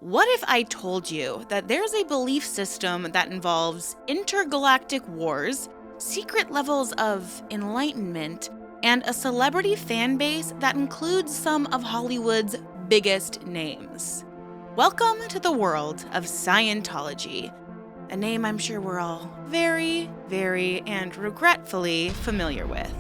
What if I told you that there's a belief system that involves intergalactic wars, secret levels of enlightenment, and a celebrity fan base that includes some of Hollywood's biggest names? Welcome to the world of Scientology, a name I'm sure we're all very, and regretfully familiar with.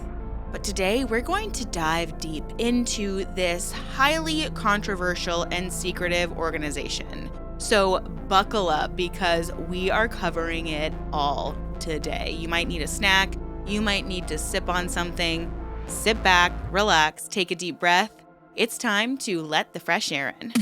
But today, we're going to dive deep into this highly controversial and secretive organization. So buckle up because we are covering it all today. You might need a snack, you might need to sip on something. Sit back, relax, take a deep breath. It's time to let the fresh air in.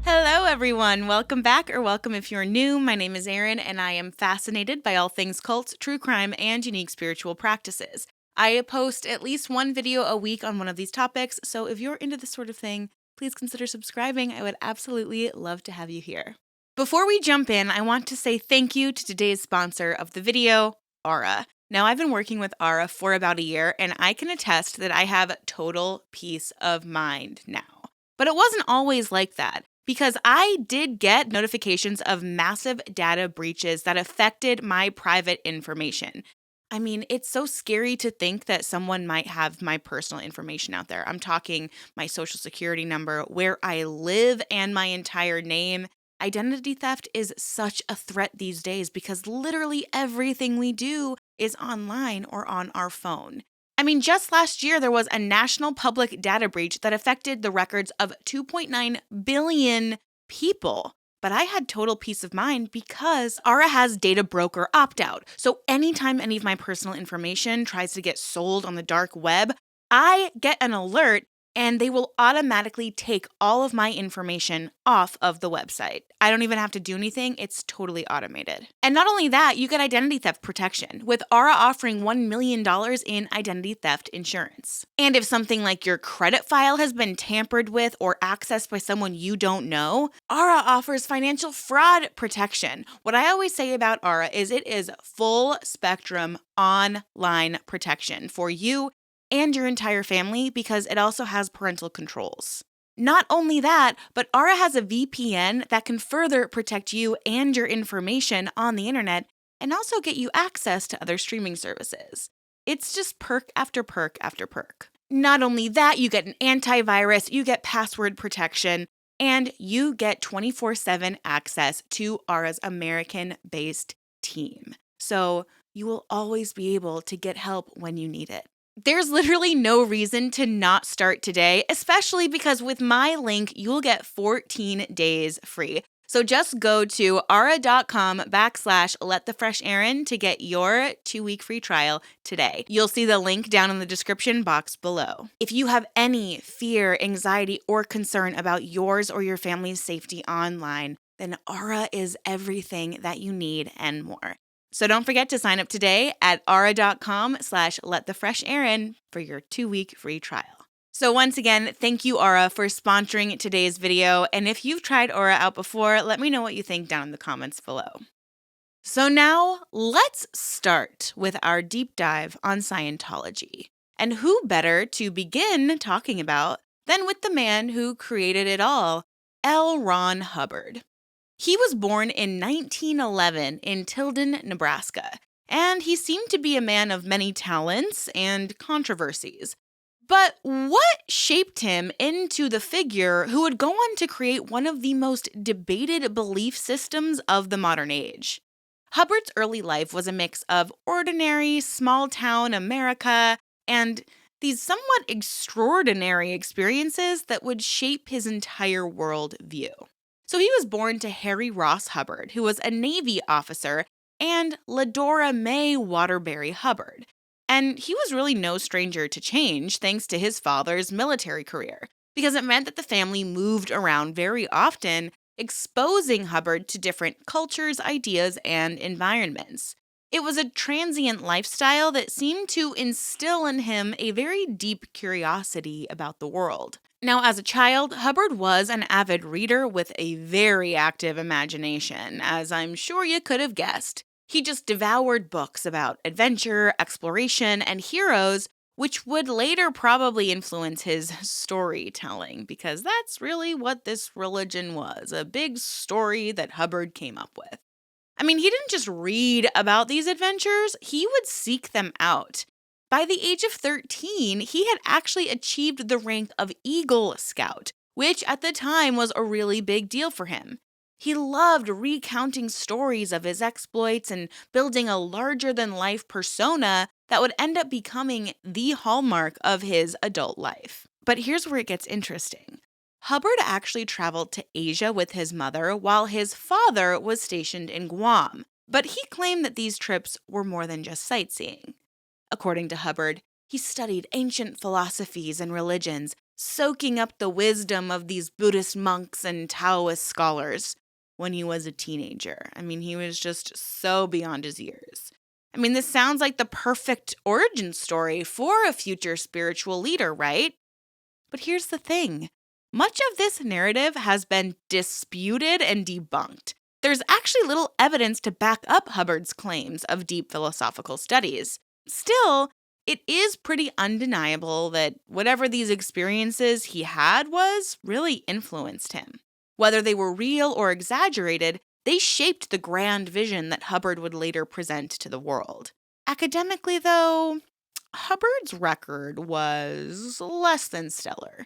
Hello, everyone. Welcome back, or welcome if you're new. My name is Erin, and I am fascinated by all things cults, true crime, and unique spiritual practices. I post at least one video a week on one of these topics, so if you're into this sort of thing, please consider subscribing. I would absolutely love to have you here. Before we jump in, I want to say thank you to today's sponsor of the video, Aura. Now, I've been working with Aura for about a year, and I can attest that I have total peace of mind now. But it wasn't always like that, because I did get notifications of massive data breaches that affected my private information. I mean, it's so scary to think that someone might have my personal information out there. I'm talking my social security number, where I live, and my entire name. Identity theft is such a threat these days because literally everything we do is online or on our phone. I mean, just last year, there was a national public data breach that affected the records of 2.9 billion people. But I had total peace of mind because Aura has data broker opt-out. So anytime any of my personal information tries to get sold on the dark web, I get an alert and they will automatically take all of my information off of the website. I don't even have to do anything. It's totally automated. And not only that, you get identity theft protection, with Aura offering $1 million in identity theft insurance. And if something like your credit file has been tampered with or accessed by someone you don't know, Aura offers financial fraud protection. What I always say about Aura is it is full spectrum online protection for you and your entire family, because it also has parental controls. Not only that, but Aura has a VPN that can further protect you and your information on the internet and also get you access to other streaming services. It's just perk after perk after perk. Not only that, you get an antivirus, you get password protection, and you get 24/7 access to Aura's American-based team. So you will always be able to get help when you need it. There's literally no reason to not start today, especially because with my link, you'll get 14 days free. So just go to aura.com/letthefresharin to get your 2-week free trial today. You'll see the link down in the description box below. If you have any fear, anxiety, or concern about yours or your family's safety online, then Aura is everything that you need and more. So don't forget to sign up today at aura.com/letthefresharin for your 2-week free trial. So once again, thank you, Aura, for sponsoring today's video. And if you've tried Aura out before, let me know what you think down in the comments below. So now let's start with our deep dive on Scientology. And who better to begin talking about than with the man who created it all, L. Ron Hubbard. He was born in 1911 in Tilden, Nebraska, and he seemed to be a man of many talents and controversies. But what shaped him into the figure who would go on to create one of the most debated belief systems of the modern age? Hubbard's early life was a mix of ordinary, small-town America and these somewhat extraordinary experiences that would shape his entire world view. So he was born to Harry Ross Hubbard, who was a Navy officer, and Ladora Mae Waterbury Hubbard. And he was really no stranger to change thanks to his father's military career, because it meant that the family moved around very often exposing Hubbard to different cultures, ideas, and environments. It was a transient lifestyle that seemed to instill in him a very deep curiosity about the world. Now, as a child, Hubbard was an avid reader with a very active imagination, as I'm sure you could have guessed. He just devoured books about adventure, exploration, and heroes, which would later probably influence his storytelling, because that's really what this religion was, a big story that Hubbard came up with. I mean, he didn't just read about these adventures, he would seek them out. By the age of 13, he had actually achieved the rank of Eagle Scout, which at the time was a really big deal for him. He loved recounting stories of his exploits and building a larger-than-life persona that would end up becoming the hallmark of his adult life. But here's where it gets interesting. Hubbard actually traveled to Asia with his mother while his father was stationed in Guam, but he claimed that these trips were more than just sightseeing. According to Hubbard, he studied ancient philosophies and religions, soaking up the wisdom of these Buddhist monks and Taoist scholars when he was a teenager. I mean, he was just so beyond his years. I mean, this sounds like the perfect origin story for a future spiritual leader, right? But here's the thing. Much of this narrative has been disputed and debunked. There's actually little evidence to back up Hubbard's claims of deep philosophical studies. Still, it is pretty undeniable that whatever these experiences he had really influenced him. Whether they were real or exaggerated, they shaped the grand vision that Hubbard would later present to the world. Academically, though, Hubbard's record was less than stellar.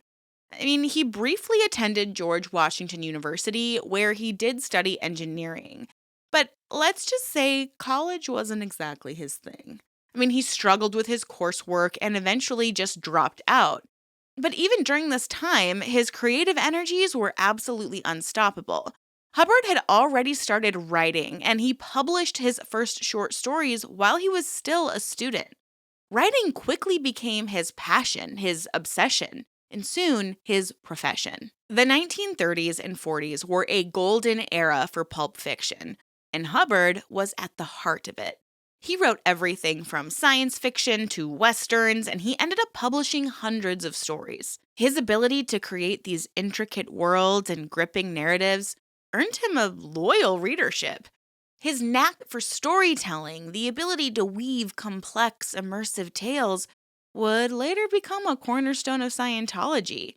I mean, he briefly attended George Washington University, where he did study engineering. But let's just say college wasn't exactly his thing. I mean, he struggled with his coursework and eventually just dropped out. But even during this time, his creative energies were absolutely unstoppable. Hubbard had already started writing, and he published his first short stories while he was still a student. Writing quickly became his passion, his obsession, and soon his profession. The 1930s and 40s were a golden era for pulp fiction, and Hubbard was at the heart of it. He wrote everything from science fiction to westerns, and he ended up publishing hundreds of stories. His ability to create these intricate worlds and gripping narratives earned him a loyal readership. His knack for storytelling, the ability to weave complex, immersive tales, would later become a cornerstone of Scientology.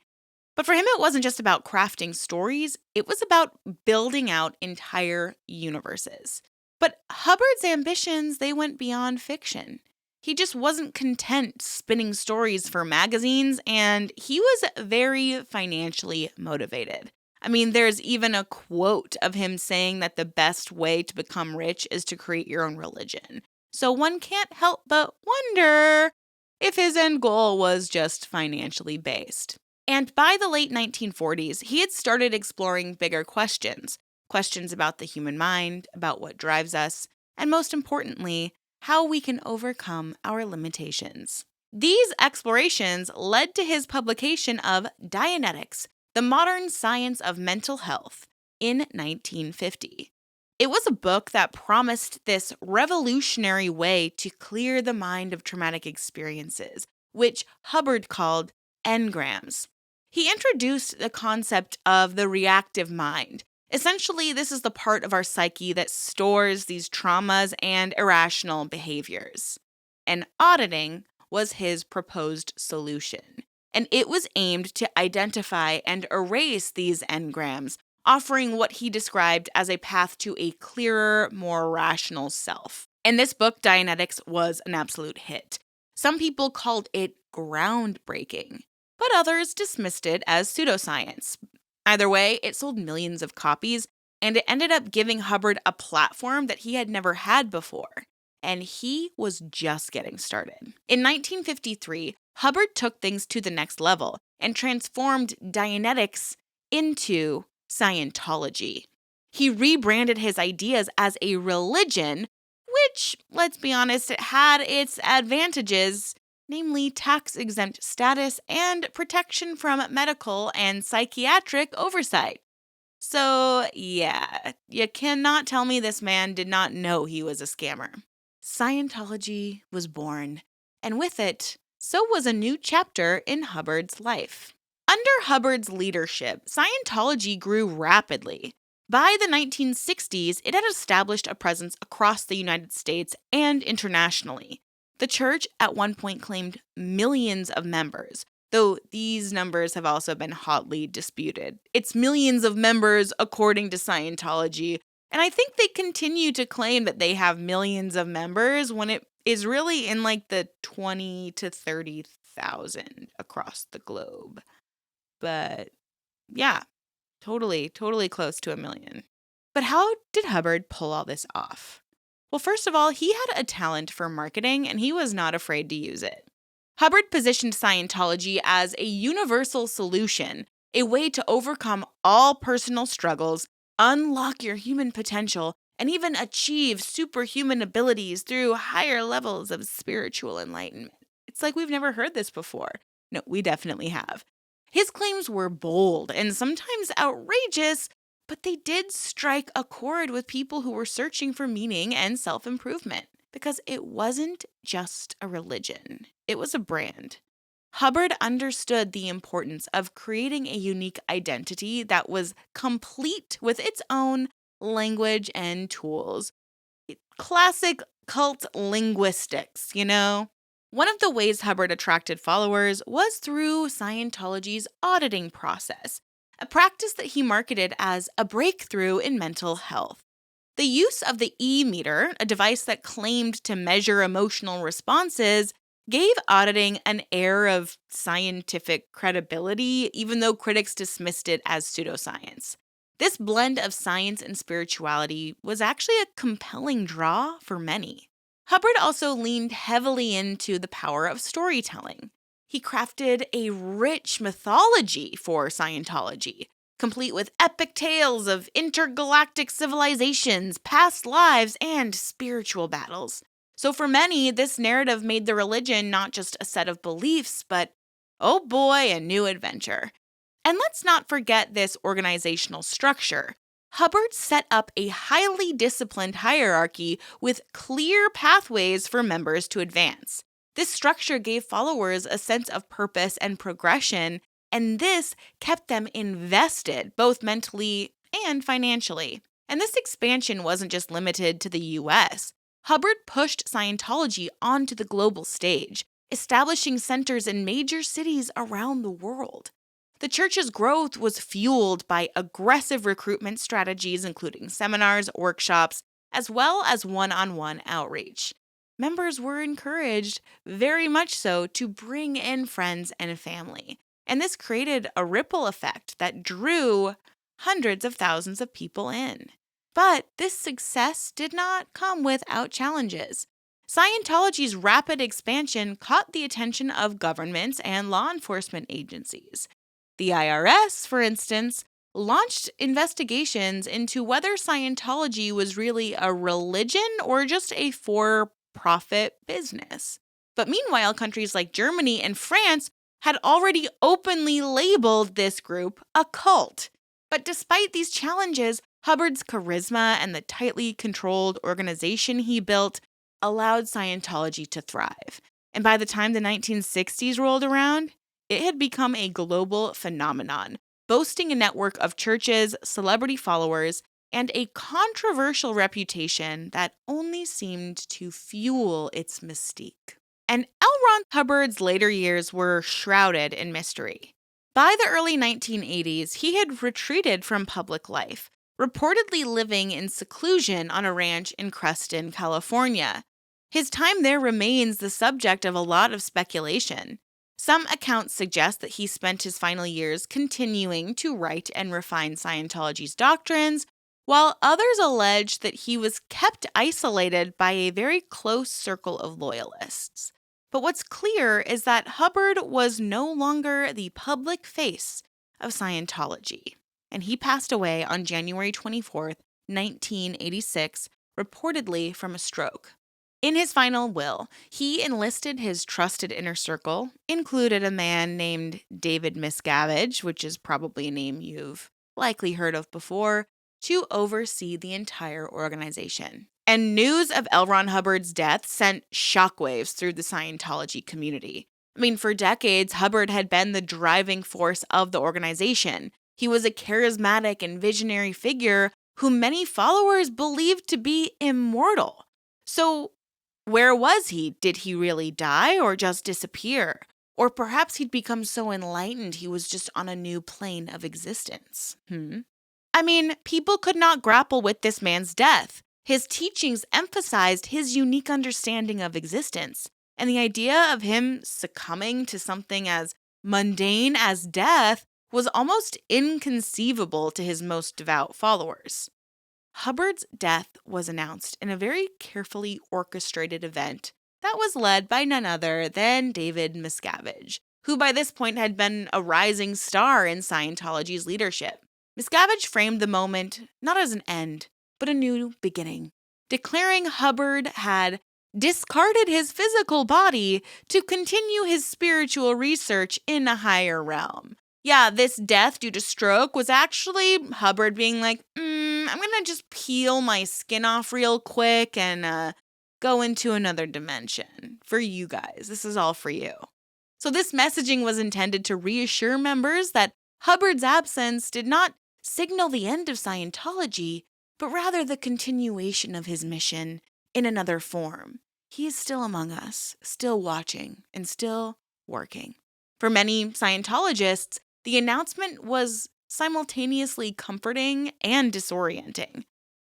But for him, it wasn't just about crafting stories, it was about building out entire universes. But Hubbard's ambitions, they went beyond fiction. He just wasn't content spinning stories for magazines, and he was very financially motivated. I mean, there's even a quote of him saying that the best way to become rich is to create your own religion. So one can't help but wonder if his end goal was just financially based. And by the late 1940s, he had started exploring bigger questions about the human mind, about what drives us, and most importantly, how we can overcome our limitations. These explorations led to his publication of Dianetics, the Modern Science of Mental Health, in 1950. It was a book that promised this revolutionary way to clear the mind of traumatic experiences, which Hubbard called engrams. He introduced the concept of the reactive mind. Essentially, this is the part of our psyche that stores these traumas and irrational behaviors. And auditing was his proposed solution. And it was aimed to identify and erase these engrams, offering what he described as a path to a clearer, more rational self. And this book, Dianetics, was an absolute hit. Some people called it groundbreaking, but others dismissed it as pseudoscience. Either way, it sold millions of copies, and it ended up giving Hubbard a platform that he had never had before. And he was just getting started. In 1953, Hubbard took things to the next level and transformed Dianetics into Scientology. He rebranded his ideas as a religion, which, let's be honest, it had its advantages, namely tax-exempt status and protection from medical and psychiatric oversight. So, yeah, you cannot tell me this man did not know he was a scammer. Scientology was born, and with it, so was a new chapter in Hubbard's life. Under Hubbard's leadership, Scientology grew rapidly. By the 1960s, it had established a presence across the United States and internationally. The church at one point claimed millions of members, though these numbers have also been hotly disputed. It's millions of members according to Scientology, and I think they continue to claim that they have millions of members when it is really in like the 20 to 30,000 across the globe. But yeah, totally close to a million. But how did Hubbard pull all this off? Well, first of all, he had a talent for marketing and he was not afraid to use it. Hubbard positioned Scientology as a universal solution, a way to overcome all personal struggles, unlock your human potential, and even achieve superhuman abilities through higher levels of spiritual enlightenment. It's like we've never heard this before. No, we definitely have. His claims were bold and sometimes outrageous, but they did strike a chord with people who were searching for meaning and self-improvement, because it wasn't just a religion, it was a brand. Hubbard understood the importance of creating a unique identity that was complete with its own language and tools. Classic cult linguistics, you know? One of the ways Hubbard attracted followers was through Scientology's auditing process, a practice that he marketed as a breakthrough in mental health. The use of the E-meter, a device that claimed to measure emotional responses, gave auditing an air of scientific credibility, even though critics dismissed it as pseudoscience. This blend of science and spirituality was actually a compelling draw for many. Hubbard also leaned heavily into the power of storytelling. He crafted a rich mythology for Scientology, complete with epic tales of intergalactic civilizations, past lives, and spiritual battles. So for many, this narrative made the religion not just a set of beliefs, but, oh boy, a new adventure. And let's not forget this organizational structure. Hubbard set up a highly disciplined hierarchy with clear pathways for members to advance. This structure gave followers a sense of purpose and progression, and this kept them invested both mentally and financially. And this expansion wasn't just limited to the US. Hubbard pushed Scientology onto the global stage, establishing centers in major cities around the world. The church's growth was fueled by aggressive recruitment strategies, including seminars, workshops, as well as one-on-one outreach. Members were encouraged, very much so, to bring in friends and family. And this created a ripple effect that drew hundreds of thousands of people in. But this success did not come without challenges. Scientology's rapid expansion caught the attention of governments and law enforcement agencies. The IRS, for instance, launched investigations into whether Scientology was really a religion or just a for-profit business. But meanwhile, countries like Germany and France had already openly labeled this group a cult. But despite these challenges, Hubbard's charisma and the tightly controlled organization he built allowed Scientology to thrive. And by the time the 1960s rolled around, it had become a global phenomenon, boasting a network of churches, celebrity followers, and a controversial reputation that only seemed to fuel its mystique. And L. Ron Hubbard's later years were shrouded in mystery. By the early 1980s, he had retreated from public life, reportedly living in seclusion on a ranch in Creston, California. His time there remains the subject of a lot of speculation. Some accounts suggest that he spent his final years continuing to write and refine Scientology's doctrines, while others allege that he was kept isolated by a very close circle of loyalists. But what's clear is that Hubbard was no longer the public face of Scientology, and he passed away on January 24th, 1986, reportedly from a stroke. In his final will, he enlisted his trusted inner circle, included a man named David Miscavige, which is probably a name you've likely heard of before, to oversee the entire organization. And news of L. Ron Hubbard's death sent shockwaves through the Scientology community. I mean, for decades, Hubbard had been the driving force of the organization. He was a charismatic and visionary figure who many followers believed to be immortal. So, where was he? Did he really die or just disappear? Or perhaps he'd become so enlightened he was just on a new plane of existence. I mean, people could not grapple with this man's death. His teachings emphasized his unique understanding of existence, and the idea of him succumbing to something as mundane as death was almost inconceivable to his most devout followers. Hubbard's death was announced in a very carefully orchestrated event that was led by none other than David Miscavige, who by this point had been a rising star in Scientology's leadership. Miscavige framed the moment not as an end, but a new beginning, declaring Hubbard had discarded his physical body to continue his spiritual research in a higher realm. Yeah, this death due to stroke was actually Hubbard being like, I'm gonna just peel my skin off real quick and go into another dimension for you guys. This is all for you. So this messaging was intended to reassure members that Hubbard's absence did not signal the end of Scientology, but rather the continuation of his mission in another form. He is still among us, still watching, and still working. For many Scientologists, the announcement was simultaneously comforting and disorienting.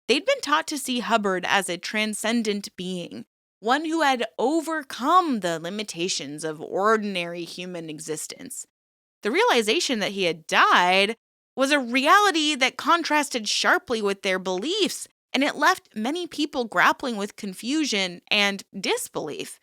They'd been taught to see Hubbard as a transcendent being, one who had overcome the limitations of ordinary human existence. The realization that he had died was a reality that contrasted sharply with their beliefs, and it left many people grappling with confusion and disbelief.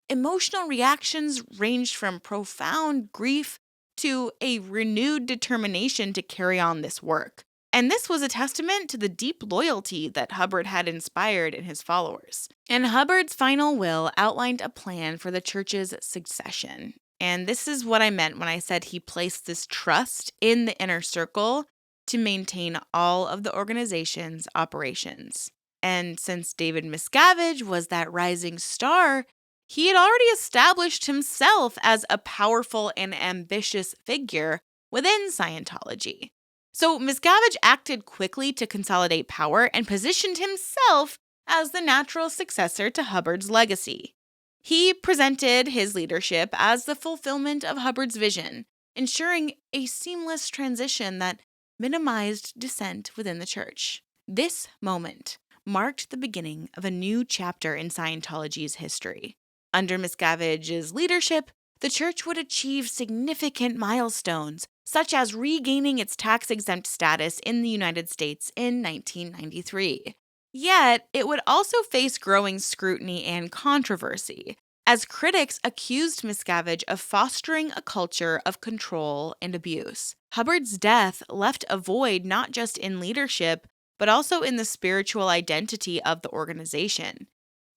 Emotional reactions ranged from profound grief to a renewed determination to carry on this work. And this was a testament to the deep loyalty that Hubbard had inspired in his followers. And Hubbard's final will outlined a plan for the church's succession. And this is what I meant when I said he placed this trust in the inner circle to maintain all of the organization's operations. And since David Miscavige was that rising star, he had already established himself as a powerful and ambitious figure within Scientology. So Miscavige acted quickly to consolidate power and positioned himself as the natural successor to Hubbard's legacy. He presented his leadership as the fulfillment of Hubbard's vision, ensuring a seamless transition that minimized dissent within the church. This moment marked the beginning of a new chapter in Scientology's history. Under Miscavige's leadership, the church would achieve significant milestones, such as regaining its tax-exempt status in the United States in 1993. Yet, it would also face growing scrutiny and controversy, as critics accused Miscavige of fostering a culture of control and abuse. Hubbard's death left a void not just in leadership, but also in the spiritual identity of the organization.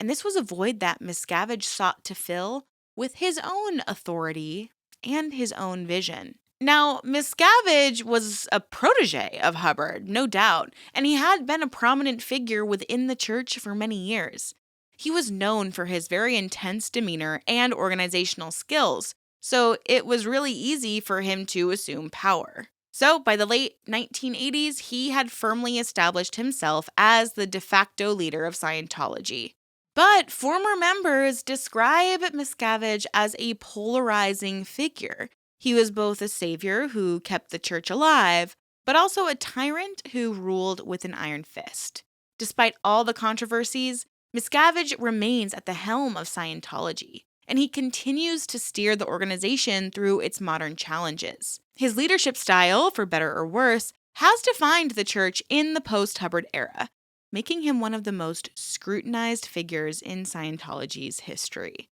And this was a void that Miscavige sought to fill with his own authority and his own vision. Now, Miscavige was a protege of Hubbard, no doubt, and he had been a prominent figure within the church for many years. He was known for his very intense demeanor and organizational skills, so it was really easy for him to assume power. So, by the late 1980s, he had firmly established himself as the de facto leader of Scientology. But former members describe Miscavige as a polarizing figure. He was both a savior who kept the church alive, but also a tyrant who ruled with an iron fist. Despite all the controversies, Miscavige remains at the helm of Scientology, and he continues to steer the organization through its modern challenges. His leadership style, for better or worse, has defined the church in the post-Hubbard era, making him one of the most scrutinized figures in Scientology's history.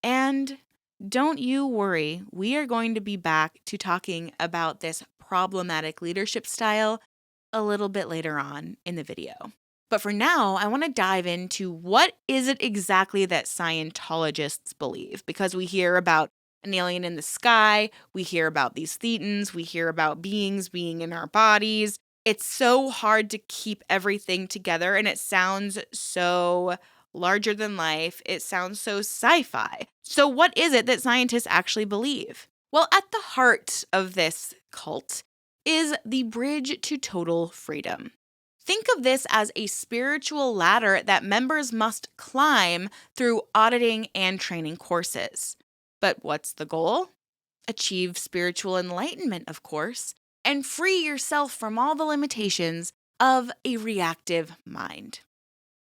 And don't you worry, we are going to be back to talking about this problematic leadership style a little bit later on in the video. But for now, I want to dive into what is it exactly that Scientologists believe, because we hear about an alien in the sky. We hear about these thetans. We hear about beings being in our bodies. It's so hard to keep everything together, and it sounds so larger than life. It sounds so sci-fi. So what is it that scientists actually believe? Well, at the heart of this cult is the bridge to total freedom. Think of this as a spiritual ladder that members must climb through auditing and training courses. But what's the goal? Achieve spiritual enlightenment, of course, and free yourself from all the limitations of a reactive mind.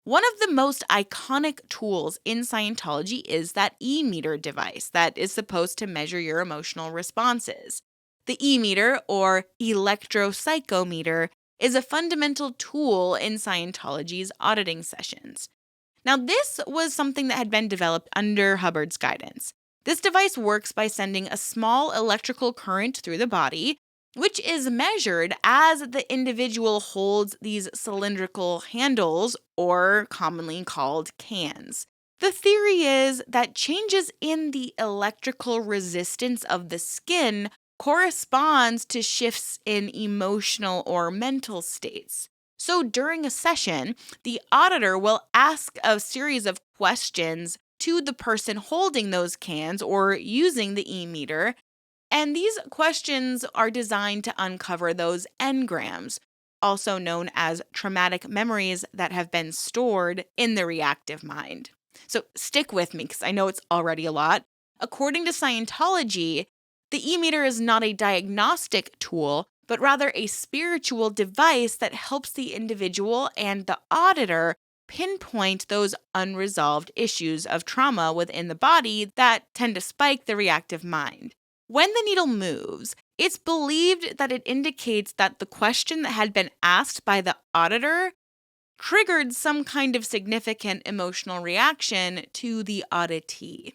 One of the most iconic tools in Scientology is that E-meter device that is supposed to measure your emotional responses. The E-meter, or electropsychometer, is a fundamental tool in Scientology's auditing sessions. Now, this was something that had been developed under Hubbard's guidance. This device works by sending a small electrical current through the body, which is measured as the individual holds these cylindrical handles, or commonly called cans. The theory is that changes in the electrical resistance of the skin corresponds to shifts in emotional or mental states. So during a session, the auditor will ask a series of questions to the person holding those cans or using the E-meter, and these questions are designed to uncover those engrams, also known as traumatic memories that have been stored in the reactive mind. So stick with me because I know it's already a lot. According to Scientology, the E-meter is not a diagnostic tool, but rather a spiritual device that helps the individual and the auditor pinpoint those unresolved issues of trauma within the body that tend to spike the reactive mind. When the needle moves, it's believed that it indicates that the question that had been asked by the auditor triggered some kind of significant emotional reaction to the auditee.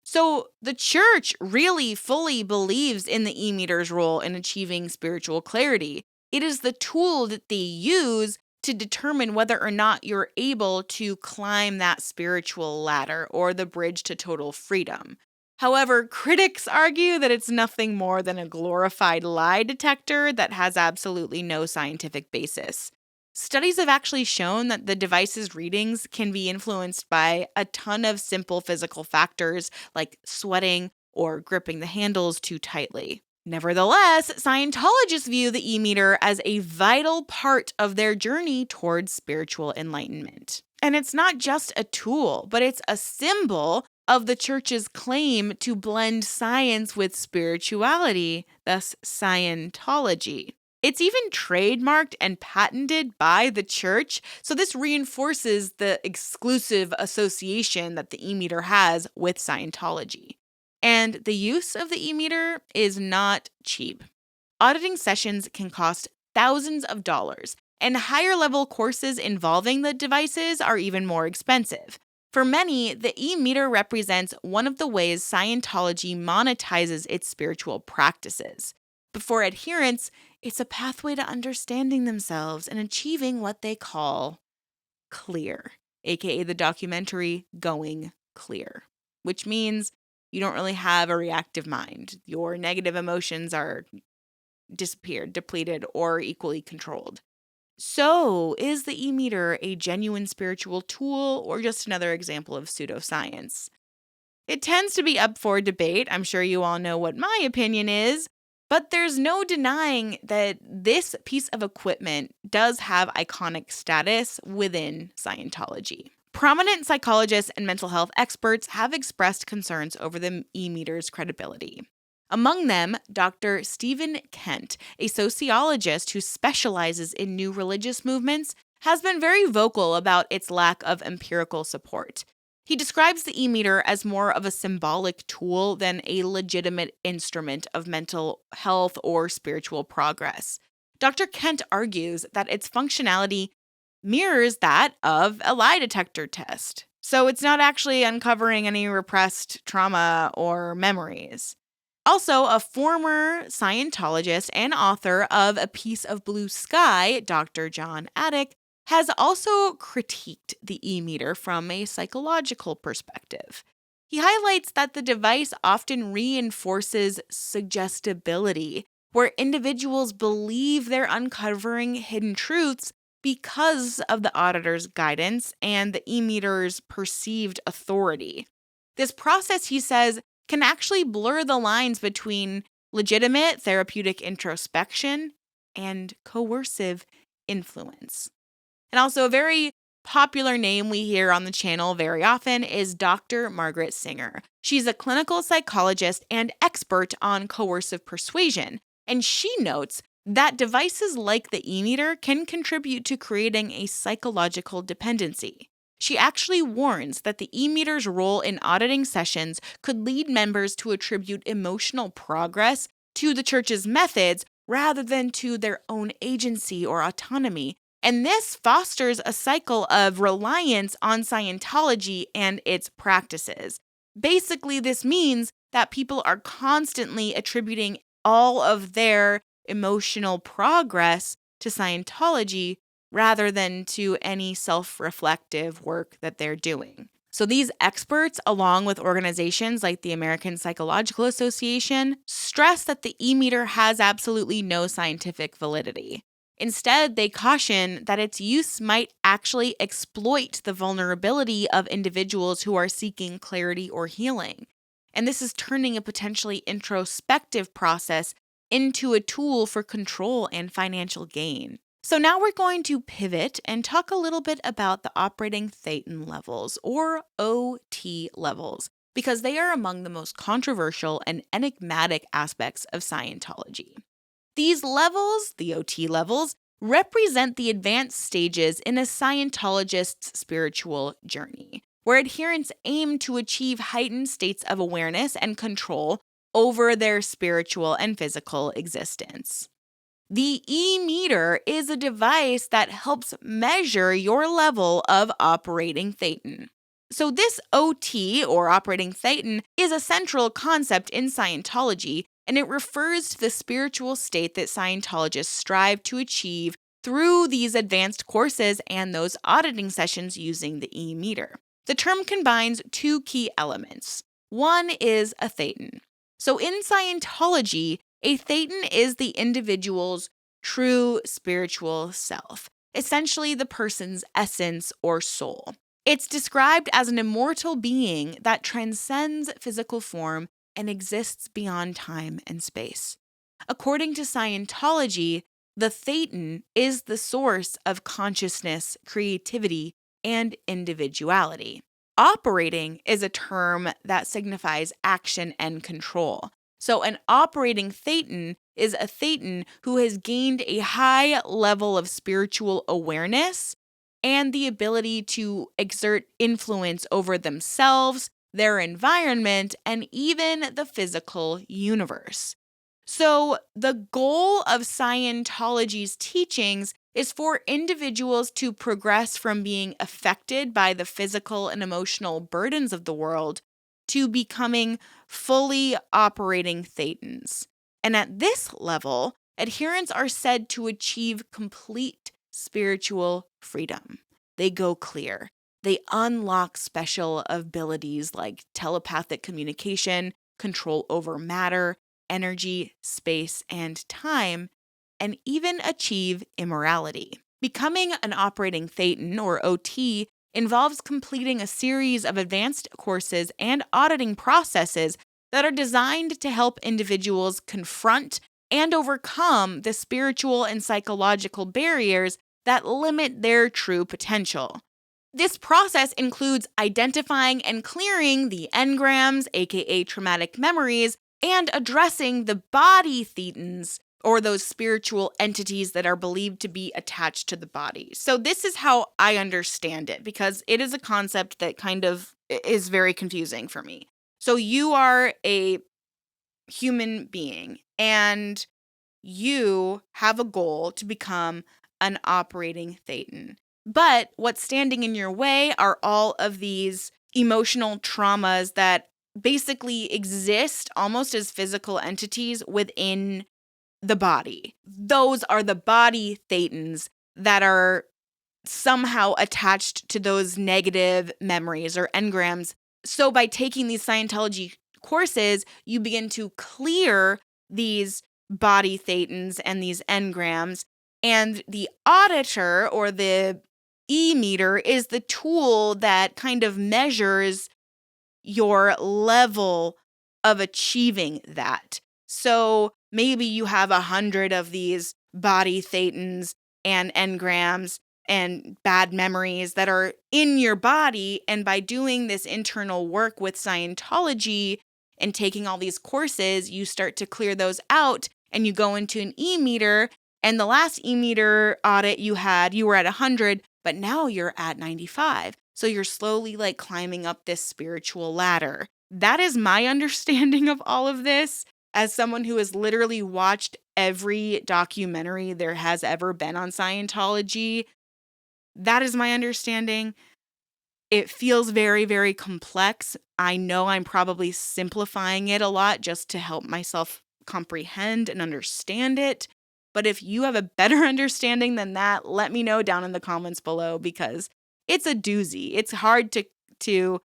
So the church really fully believes in the E-meter's role in achieving spiritual clarity. It is the tool that they use to determine whether or not you're able to climb that spiritual ladder or the bridge to total freedom. However, critics argue that it's nothing more than a glorified lie detector that has absolutely no scientific basis. Studies have actually shown that the device's readings can be influenced by a ton of simple physical factors like sweating or gripping the handles too tightly. Nevertheless, Scientologists view the E-meter as a vital part of their journey towards spiritual enlightenment. And it's not just a tool, but it's a symbol of the church's claim to blend science with spirituality, thus Scientology. It's even trademarked and patented by the church, so this reinforces the exclusive association that the E-meter has with Scientology. And the use of the E-meter is not cheap. Auditing sessions can cost thousands of dollars, and higher-level courses involving the devices are even more expensive. For many, the E-meter represents one of the ways Scientology monetizes its spiritual practices. But for adherents, it's a pathway to understanding themselves and achieving what they call clear, aka the documentary Going Clear, which means you don't really have a reactive mind. Your negative emotions are disappeared, depleted, or equally controlled. So, is the E-meter a genuine spiritual tool or just another example of pseudoscience? It tends to be up for debate. I'm sure you all know what my opinion is. But there's no denying that this piece of equipment does have iconic status within Scientology. Prominent psychologists and mental health experts have expressed concerns over the E-meter's credibility. Among them, Dr. Stephen Kent, a sociologist who specializes in new religious movements, has been very vocal about its lack of empirical support. He describes the E-meter as more of a symbolic tool than a legitimate instrument of mental health or spiritual progress. Dr. Kent argues that its functionality mirrors that of a lie detector test, so it's not actually uncovering any repressed trauma or memories. Also, a former Scientologist and author of A Piece of Blue Sky, Dr. John Attic, has also critiqued the E-meter from a psychological perspective. He highlights that the device often reinforces suggestibility, where individuals believe they're uncovering hidden truths because of the auditor's guidance and the e-meter's perceived authority. This process, he says, can actually blur the lines between legitimate therapeutic introspection and coercive influence. And also, a very popular name we hear on the channel very often is Dr. Margaret Singer. She's a clinical psychologist and expert on coercive persuasion, and she notes that devices like the e-meter can contribute to creating a psychological dependency. She actually warns that the e-meter's role in auditing sessions could lead members to attribute emotional progress to the church's methods rather than to their own agency or autonomy. And this fosters a cycle of reliance on Scientology and its practices. Basically, this means that people are constantly attributing all of their emotional progress to Scientology rather than to any self-reflective work that they're doing. So these experts, along with organizations like the American Psychological Association, stress that the e-meter has absolutely no scientific validity. Instead, they caution that its use might actually exploit the vulnerability of individuals who are seeking clarity or healing. And this is turning a potentially introspective process into a tool for control and financial gain. So now we're going to pivot and talk a little bit about the operating thetan levels, or OT levels, because they are among the most controversial and enigmatic aspects of Scientology. These levels, the OT levels, represent the advanced stages in a Scientologist's spiritual journey, where adherents aim to achieve heightened states of awareness and control over their spiritual and physical existence. The e-meter is a device that helps measure your level of operating thetan. So this OT, or operating thetan, is a central concept in Scientology, and it refers to the spiritual state that Scientologists strive to achieve through these advanced courses and those auditing sessions using the e-meter. The term combines two key elements. One is a thetan. So in Scientology, a thetan is the individual's true spiritual self, essentially the person's essence or soul. It's described as an immortal being that transcends physical form and exists beyond time and space. According to Scientology, the thetan is the source of consciousness, creativity, and individuality. Operating is a term that signifies action and control. So an operating thetan is a thetan who has gained a high level of spiritual awareness and the ability to exert influence over themselves, their environment, and even the physical universe. So the goal of Scientology's teachings is for individuals to progress from being affected by the physical and emotional burdens of the world to becoming fully operating thetans. And at this level, adherents are said to achieve complete spiritual freedom. They go clear. They unlock special abilities like telepathic communication, control over matter, energy, space, and time, and even achieve immorality. Becoming an operating thetan, or OT, involves completing a series of advanced courses and auditing processes that are designed to help individuals confront and overcome the spiritual and psychological barriers that limit their true potential. This process includes identifying and clearing the engrams, aka traumatic memories, and addressing the body thetans, or those spiritual entities that are believed to be attached to the body. So this is how I understand it, because it is a concept that kind of is very confusing for me. So you are a human being, and you have a goal to become an operating thetan. But what's standing in your way are all of these emotional traumas that basically exist almost as physical entities within the body. Those are the body thetans that are somehow attached to those negative memories or engrams So by taking these Scientology courses, you begin to clear these body thetans and these engrams, and the auditor or the E-meter is the tool that kind of measures your level of achieving that. So maybe you have 100 of these body thetans and engrams and bad memories that are in your body. And by doing this internal work with Scientology and taking all these courses, you start to clear those out and you go into an E-meter. And the last E-meter audit you were at 100, but now you're at 95. So you're slowly like climbing up this spiritual ladder. That is my understanding of all of this. As someone who has literally watched every documentary there has ever been on Scientology, that is my understanding. It feels very, very complex. I know I'm probably simplifying it a lot just to help myself comprehend and understand it. But if you have a better understanding than that, let me know down in the comments below, because it's a doozy. It's hard to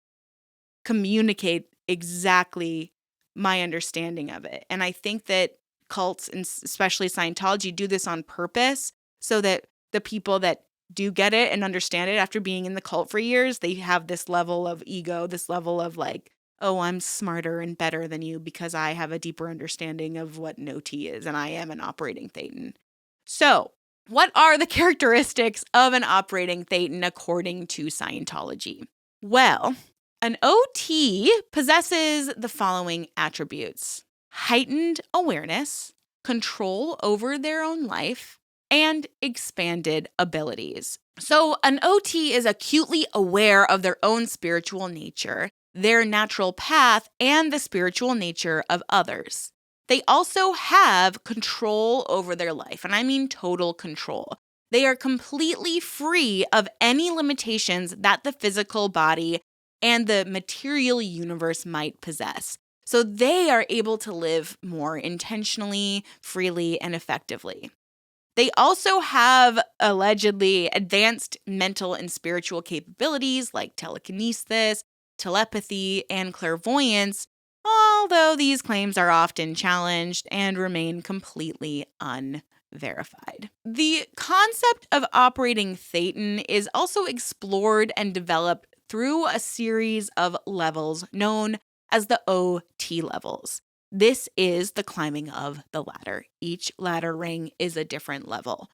communicate exactly my understanding of it. And I think that cults, and especially Scientology, do this on purpose so that the people that do get it and understand it after being in the cult for years, they have this level of ego, this level of like, oh, I'm smarter and better than you because I have a deeper understanding of what an OT is and I am an operating thetan. So, what are the characteristics of an operating thetan according to Scientology? Well, an OT possesses the following attributes: heightened awareness, control over their own life, and expanded abilities. So an OT is acutely aware of their own spiritual nature, their natural path, and the spiritual nature of others. They also have control over their life, and I mean total control. They are completely free of any limitations that the physical body and the material universe might possess. So they are able to live more intentionally, freely, and effectively. They also have allegedly advanced mental and spiritual capabilities like telekinesis, telepathy, and clairvoyance, although these claims are often challenged and remain completely unverified. The concept of operating thetan is also explored and developed through a series of levels known as the OT levels. This is the climbing of the ladder. Each ladder ring is a different level.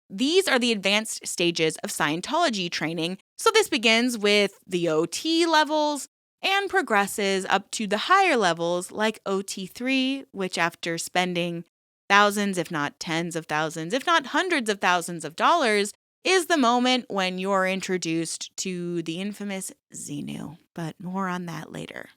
These are the advanced stages of Scientology training. So this begins with the OT levels and progresses up to the higher levels like OT III, which after spending thousands, if not tens of thousands, if not hundreds of thousands of dollars, is the moment when you're introduced to the infamous Xenu. But more on that later.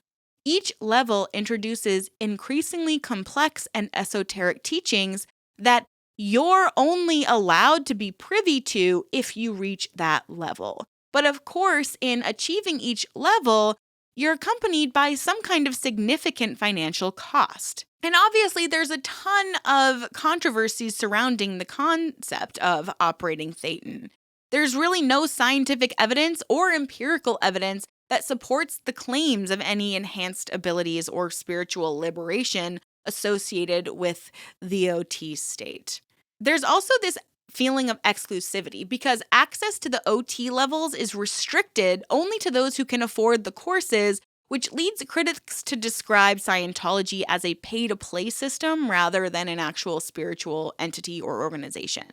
Each level introduces increasingly complex and esoteric teachings that you're only allowed to be privy to if you reach that level. But of course, in achieving each level, you're accompanied by some kind of significant financial cost. And obviously, there's a ton of controversies surrounding the concept of operating thetan. There's really no scientific evidence or empirical evidence that supports the claims of any enhanced abilities or spiritual liberation associated with the OT state. There's also this feeling of exclusivity because access to the OT levels is restricted only to those who can afford the courses, which leads critics to describe Scientology as a pay-to-play system rather than an actual spiritual entity or organization.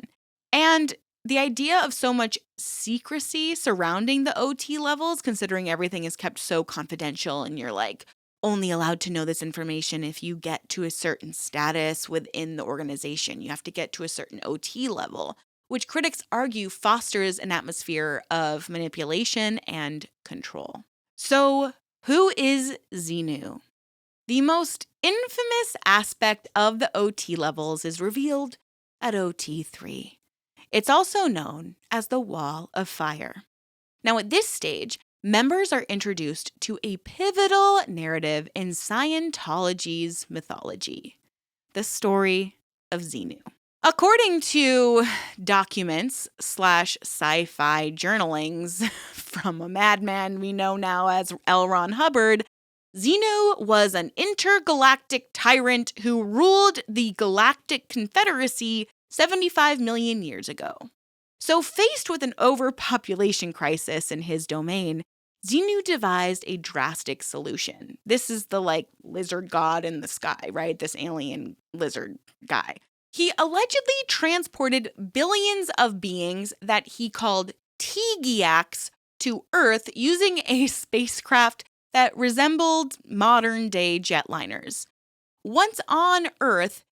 And the idea of so much secrecy surrounding the OT levels, considering everything is kept so confidential and you're like only allowed to know this information if you get to a certain status within the organization. You have to get to a certain OT level, which critics argue fosters an atmosphere of manipulation and control. So, who is Xenu? The most infamous aspect of the OT levels is revealed at OT III. It's also known as the Wall of Fire. Now, at this stage, members are introduced to a pivotal narrative in Scientology's mythology, the story of Xenu. According to documents / sci-fi journalings from a madman we know now as L. Ron Hubbard, Xenu was an intergalactic tyrant who ruled the Galactic Confederacy 75 million years ago. So faced with an overpopulation crisis in his domain, Xenu devised a drastic solution. This is the lizard god in the sky, right? This alien lizard guy. He allegedly transported billions of beings that he called Tegiacs to Earth using a spacecraft that resembled modern-day jetliners. Once on Earth,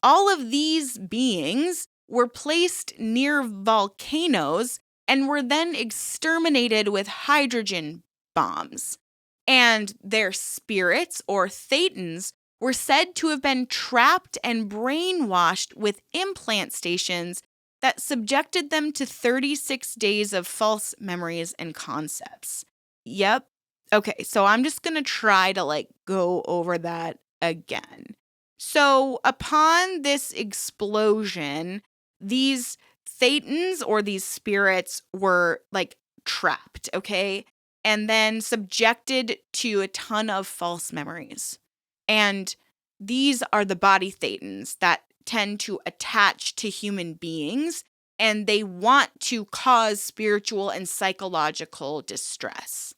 all of these beings were placed near volcanoes and were then exterminated with hydrogen bombs. And their spirits, or thetans, were said to have been trapped and brainwashed with implant stations that subjected them to 36 days of false memories and concepts. Yep. Okay, so I'm just going to try to go over that again. So upon this explosion, these thetans or these spirits were trapped, okay? And then subjected to a ton of false memories. And these are the body thetans that tend to attach to human beings, and they want to cause spiritual and psychological distress.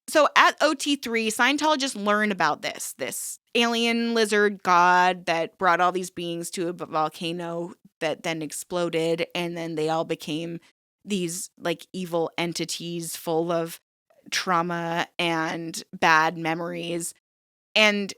So at OT3, Scientologists learn about this alien lizard god that brought all these beings to a volcano that then exploded, and then they all became these evil entities full of trauma and bad memories. And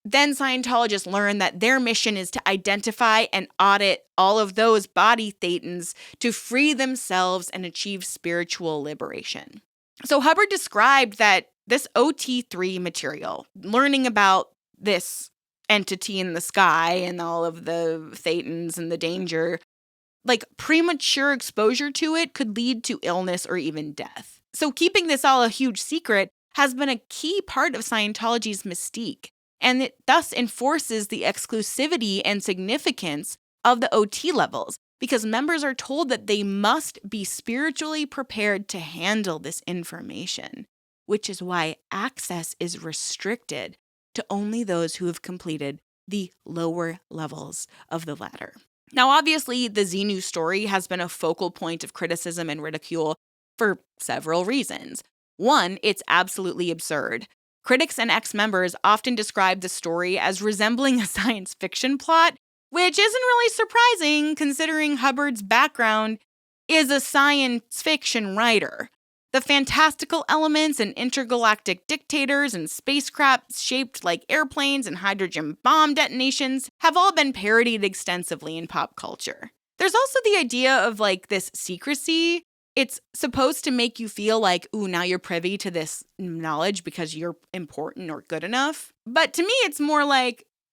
then Scientologists learn that their mission is to identify and audit all of those body thetans to free themselves and achieve spiritual liberation. So Hubbard described that this OT3 material, learning about this entity in the sky and all of the thetans and the danger, premature exposure to it could lead to illness or even death. So keeping this all a huge secret has been a key part of Scientology's mystique, and it thus enforces the exclusivity and significance of the OT levels, because members are told that they must be spiritually prepared to handle this information, which is why access is restricted to only those who have completed the lower levels of the ladder. Now, obviously, the Xenu story has been a focal point of criticism and ridicule for several reasons. One, it's absolutely absurd. Critics and ex-members often describe the story as resembling a science fiction plot, which isn't really surprising considering Hubbard's background is a science fiction writer. The fantastical elements and intergalactic dictators and spacecraft shaped like airplanes and hydrogen bomb detonations have all been parodied extensively in pop culture. There's also the idea of this secrecy. It's supposed to make you feel ooh, now you're privy to this knowledge because you're important or good enough. But to me, it's more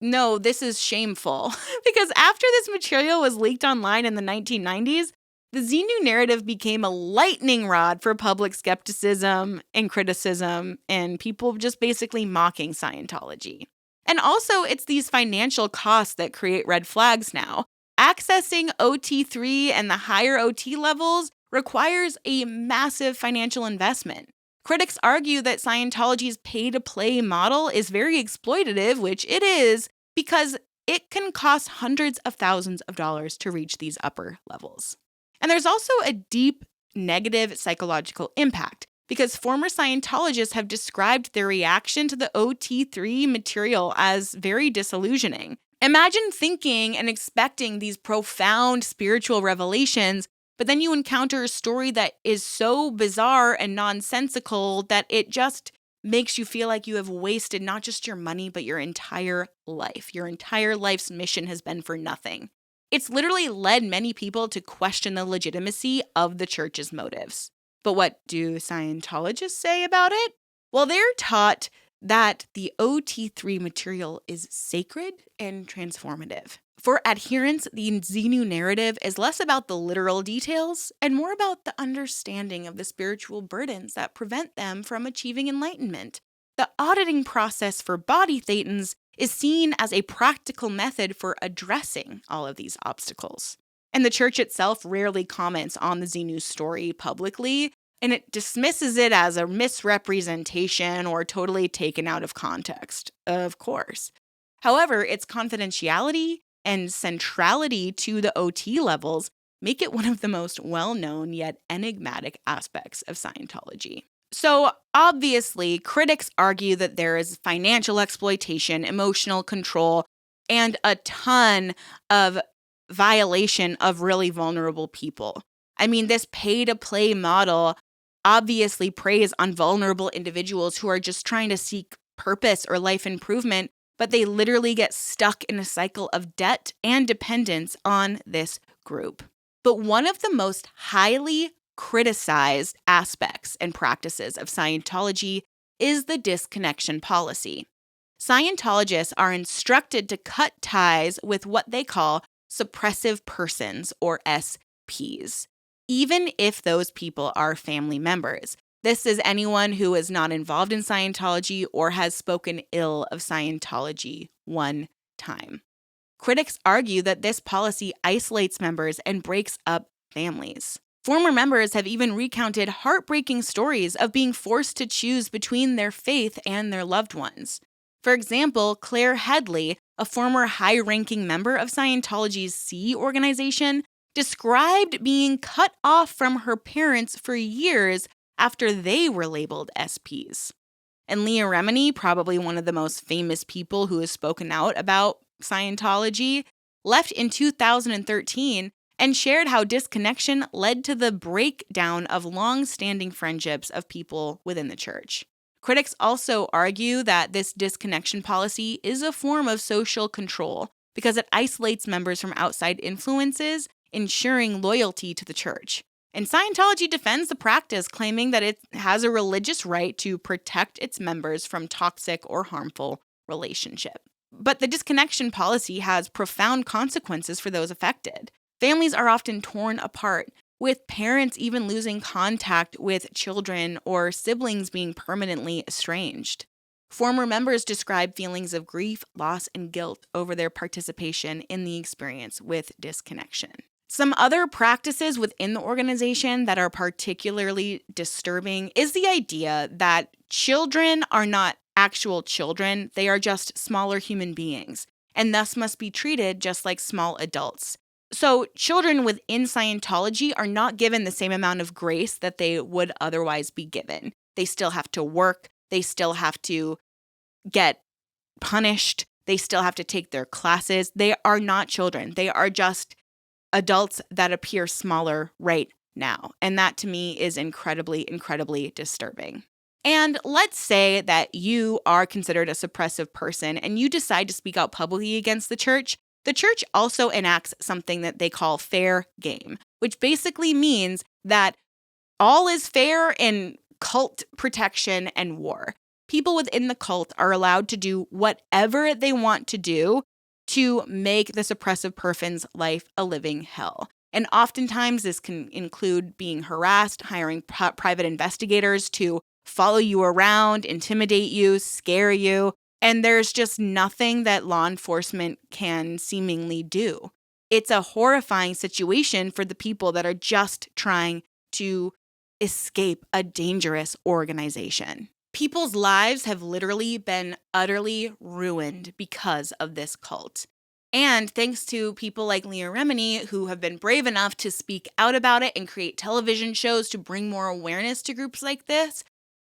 no, this is shameful. Because after this material was leaked online in the 1990s, the Xenu narrative became a lightning rod for public skepticism and criticism, and people just basically mocking Scientology. And also, it's these financial costs that create red flags now. Accessing OT3 and the higher OT levels requires a massive financial investment. Critics argue that Scientology's pay-to-play model is very exploitative, which it is, because it can cost hundreds of thousands of dollars to reach these upper levels. And there's also a deep negative psychological impact, because former Scientologists have described their reaction to the OT3 material as very disillusioning. Imagine thinking and expecting these profound spiritual revelations, but then you encounter a story that is so bizarre and nonsensical that it just makes you feel like you have wasted not just your money, but your entire life. Your entire life's mission has been for nothing. It's literally led many people to question the legitimacy of the church's motives. But what do Scientologists say about it? Well, they're taught that the OT3 material is sacred and transformative. For adherents, the Xenu narrative is less about the literal details and more about the understanding of the spiritual burdens that prevent them from achieving enlightenment. The auditing process for body thetans is seen as a practical method for addressing all of these obstacles. And the church itself rarely comments on the Xenu story publicly, and it dismisses it as a misrepresentation or totally taken out of context, of course. However, its confidentiality and centrality to the OT levels make it one of the most well-known yet enigmatic aspects of Scientology. So, obviously, critics argue that there is financial exploitation, emotional control, and a ton of violation of really vulnerable people. I mean, this pay-to-play model obviously preys on vulnerable individuals who are just trying to seek purpose or life improvement, but they literally get stuck in a cycle of debt and dependence on this group. But one of the most highly criticized aspects and practices of Scientology is the disconnection policy. Scientologists are instructed to cut ties with what they call suppressive persons, or SPs, even if those people are family members. This is anyone who is not involved in Scientology or has spoken ill of Scientology one time. Critics argue that this policy isolates members and breaks up families. Former members have even recounted heartbreaking stories of being forced to choose between their faith and their loved ones. For example, Claire Headley, a former high-ranking member of Scientology's C organization, described being cut off from her parents for years after they were labeled SPs. And Leah Remini, probably one of the most famous people who has spoken out about Scientology, left in 2013 and shared how disconnection led to the breakdown of long-standing friendships of people within the church. Critics also argue that this disconnection policy is a form of social control because it isolates members from outside influences, ensuring loyalty to the church. And Scientology defends the practice, claiming that it has a religious right to protect its members from toxic or harmful relationships. But the disconnection policy has profound consequences for those affected. Families are often torn apart, with parents even losing contact with children or siblings being permanently estranged. Former members describe feelings of grief, loss, and guilt over their participation in the experience with disconnection. Some other practices within the organization that are particularly disturbing is the idea that children are not actual children, they are just smaller human beings, and thus must be treated just like small adults. So children within Scientology are not given the same amount of grace that they would otherwise be given. They still have to work, they still have to get punished, they still have to take their classes. They are not children, they are just adults that appear smaller right now. And that to me is incredibly, incredibly disturbing. And let's say that you are considered a suppressive person and you decide to speak out publicly against the church. The church also enacts something that they call fair game, which basically means that all is fair in cult protection and war. People within the cult are allowed to do whatever they want to do to make the suppressive person's life a living hell. And oftentimes this can include being harassed, hiring private investigators to follow you around, intimidate you, scare you. And there's just nothing that law enforcement can seemingly do. It's a horrifying situation for the people that are just trying to escape a dangerous organization. People's lives have literally been utterly ruined because of this cult. And thanks to people like Leah Remini, who have been brave enough to speak out about it and create television shows to bring more awareness to groups like this,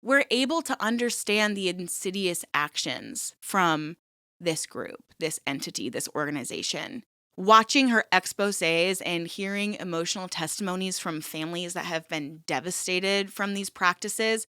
we're able to understand the insidious actions from this group, this entity, this organization. Watching her exposés and hearing emotional testimonies from families that have been devastated from these practices,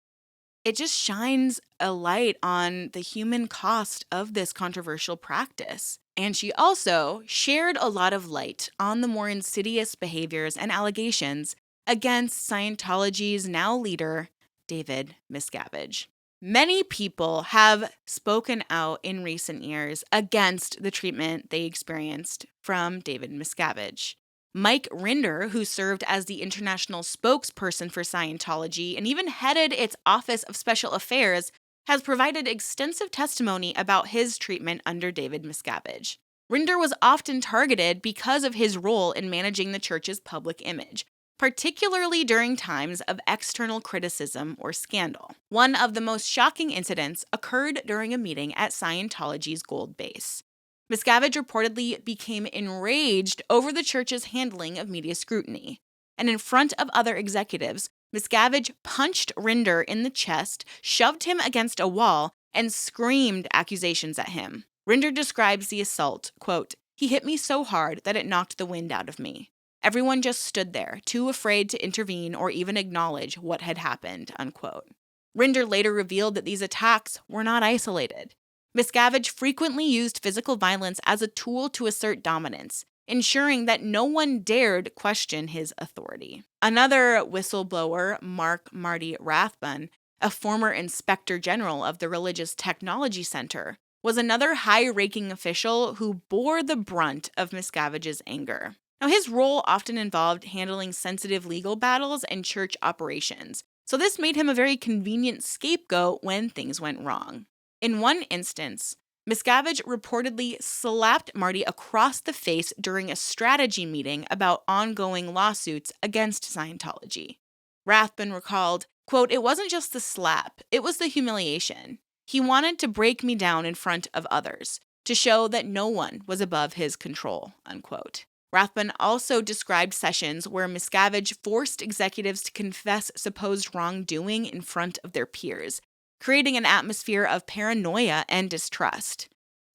it just shines a light on the human cost of this controversial practice. And she also shared a lot of light on the more insidious behaviors and allegations against Scientology's now leader, David Miscavige. Many people have spoken out in recent years against the treatment they experienced from David Miscavige. Mike Rinder, who served as the international spokesperson for Scientology and even headed its Office of Special Affairs, has provided extensive testimony about his treatment under David Miscavige. Rinder was often targeted because of his role in managing the church's public image, particularly during times of external criticism or scandal. One of the most shocking incidents occurred during a meeting at Scientology's Gold Base. Miscavige reportedly became enraged over the church's handling of media scrutiny, and in front of other executives, Miscavige punched Rinder in the chest, shoved him against a wall, and screamed accusations at him. Rinder describes the assault, quote, "He hit me so hard that it knocked the wind out of me. Everyone just stood there, too afraid to intervene or even acknowledge what had happened," unquote. Rinder later revealed that these attacks were not isolated. Miscavige frequently used physical violence as a tool to assert dominance, ensuring that no one dared question his authority. Another whistleblower, Marty Rathbun, a former inspector general of the Religious Technology Center, was another high-ranking official who bore the brunt of Miscavige's anger. Now, his role often involved handling sensitive legal battles and church operations, so this made him a very convenient scapegoat when things went wrong. In one instance, Miscavige reportedly slapped Marty across the face during a strategy meeting about ongoing lawsuits against Scientology. Rathbun recalled, quote, "It wasn't just the slap, it was the humiliation. He wanted to break me down in front of others, to show that no one was above his control," unquote. Rathbun also described sessions where Miscavige forced executives to confess supposed wrongdoing in front of their peers, creating an atmosphere of paranoia and distrust.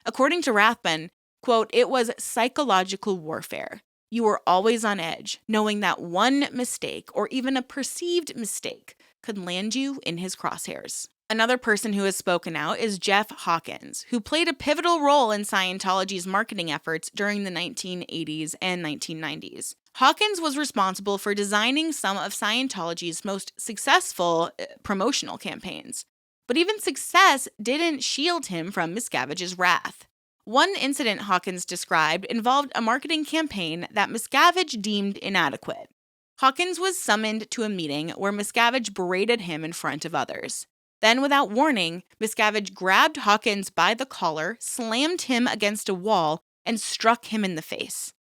According to Rathbun, quote, "It was psychological warfare. You were always on edge, knowing that one mistake, or even a perceived mistake, could land you in his crosshairs." Another person who has spoken out is Jeff Hawkins, who played a pivotal role in Scientology's marketing efforts during the 1980s and 1990s. Hawkins was responsible for designing some of Scientology's most successful promotional campaigns. But even success didn't shield him from Miscavige's wrath. One incident Hawkins described involved a marketing campaign that Miscavige deemed inadequate. Hawkins was summoned to a meeting where Miscavige berated him in front of others. Then, without warning, Miscavige grabbed Hawkins by the collar, slammed him against a wall, and struck him in the face.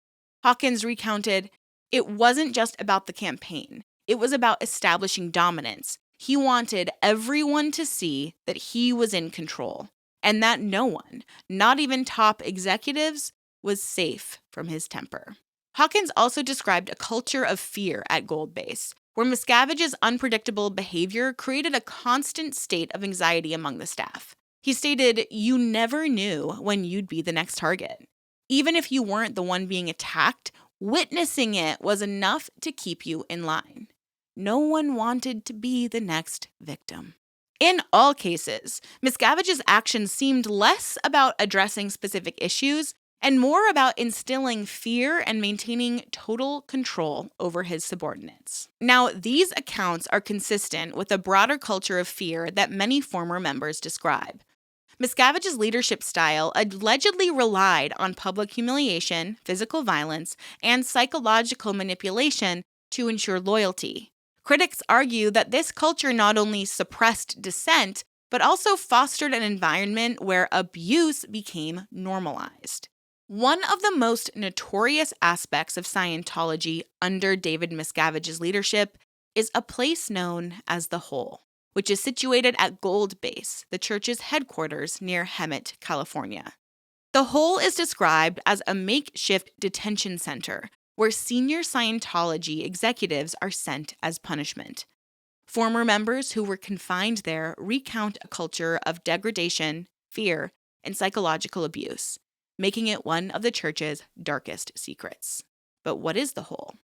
Hawkins recounted, "It wasn't just about the campaign. It was about establishing dominance. He wanted everyone to see that he was in control, and that no one, not even top executives, was safe from his temper." Hawkins also described a culture of fear at Gold Base, where Miscavige's unpredictable behavior created a constant state of anxiety among the staff. He stated, "You never knew when you'd be the next target. Even if you weren't the one being attacked, witnessing it was enough to keep you in line. No one wanted to be the next victim." In all cases, Miscavige's actions seemed less about addressing specific issues and more about instilling fear and maintaining total control over his subordinates. Now, these accounts are consistent with a broader culture of fear that many former members describe. Miscavige's leadership style allegedly relied on public humiliation, physical violence, and psychological manipulation to ensure loyalty. Critics argue that this culture not only suppressed dissent, but also fostered an environment where abuse became normalized. One of the most notorious aspects of Scientology under David Miscavige's leadership is a place known as the Hole, which is situated at Gold Base, the church's headquarters near Hemet, California. The Hole is described as a makeshift detention center where senior Scientology executives are sent as punishment. Former members who were confined there recount a culture of degradation, fear, and psychological abuse, making it one of the church's darkest secrets. But what is the Hole?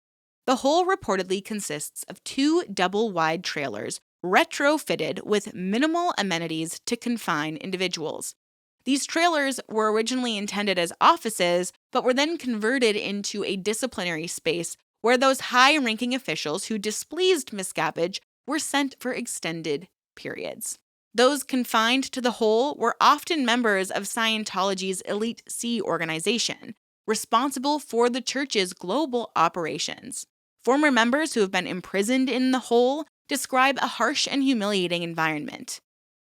The Hole reportedly consists of 2 double-wide trailers retrofitted with minimal amenities to confine individuals. These trailers were originally intended as offices, but were then converted into a disciplinary space where those high-ranking officials who displeased Miscavige were sent for extended periods. Those confined to the Hole were often members of Scientology's Elite C organization, responsible for the church's global operations. Former members who have been imprisoned in the Hole describe a harsh and humiliating environment.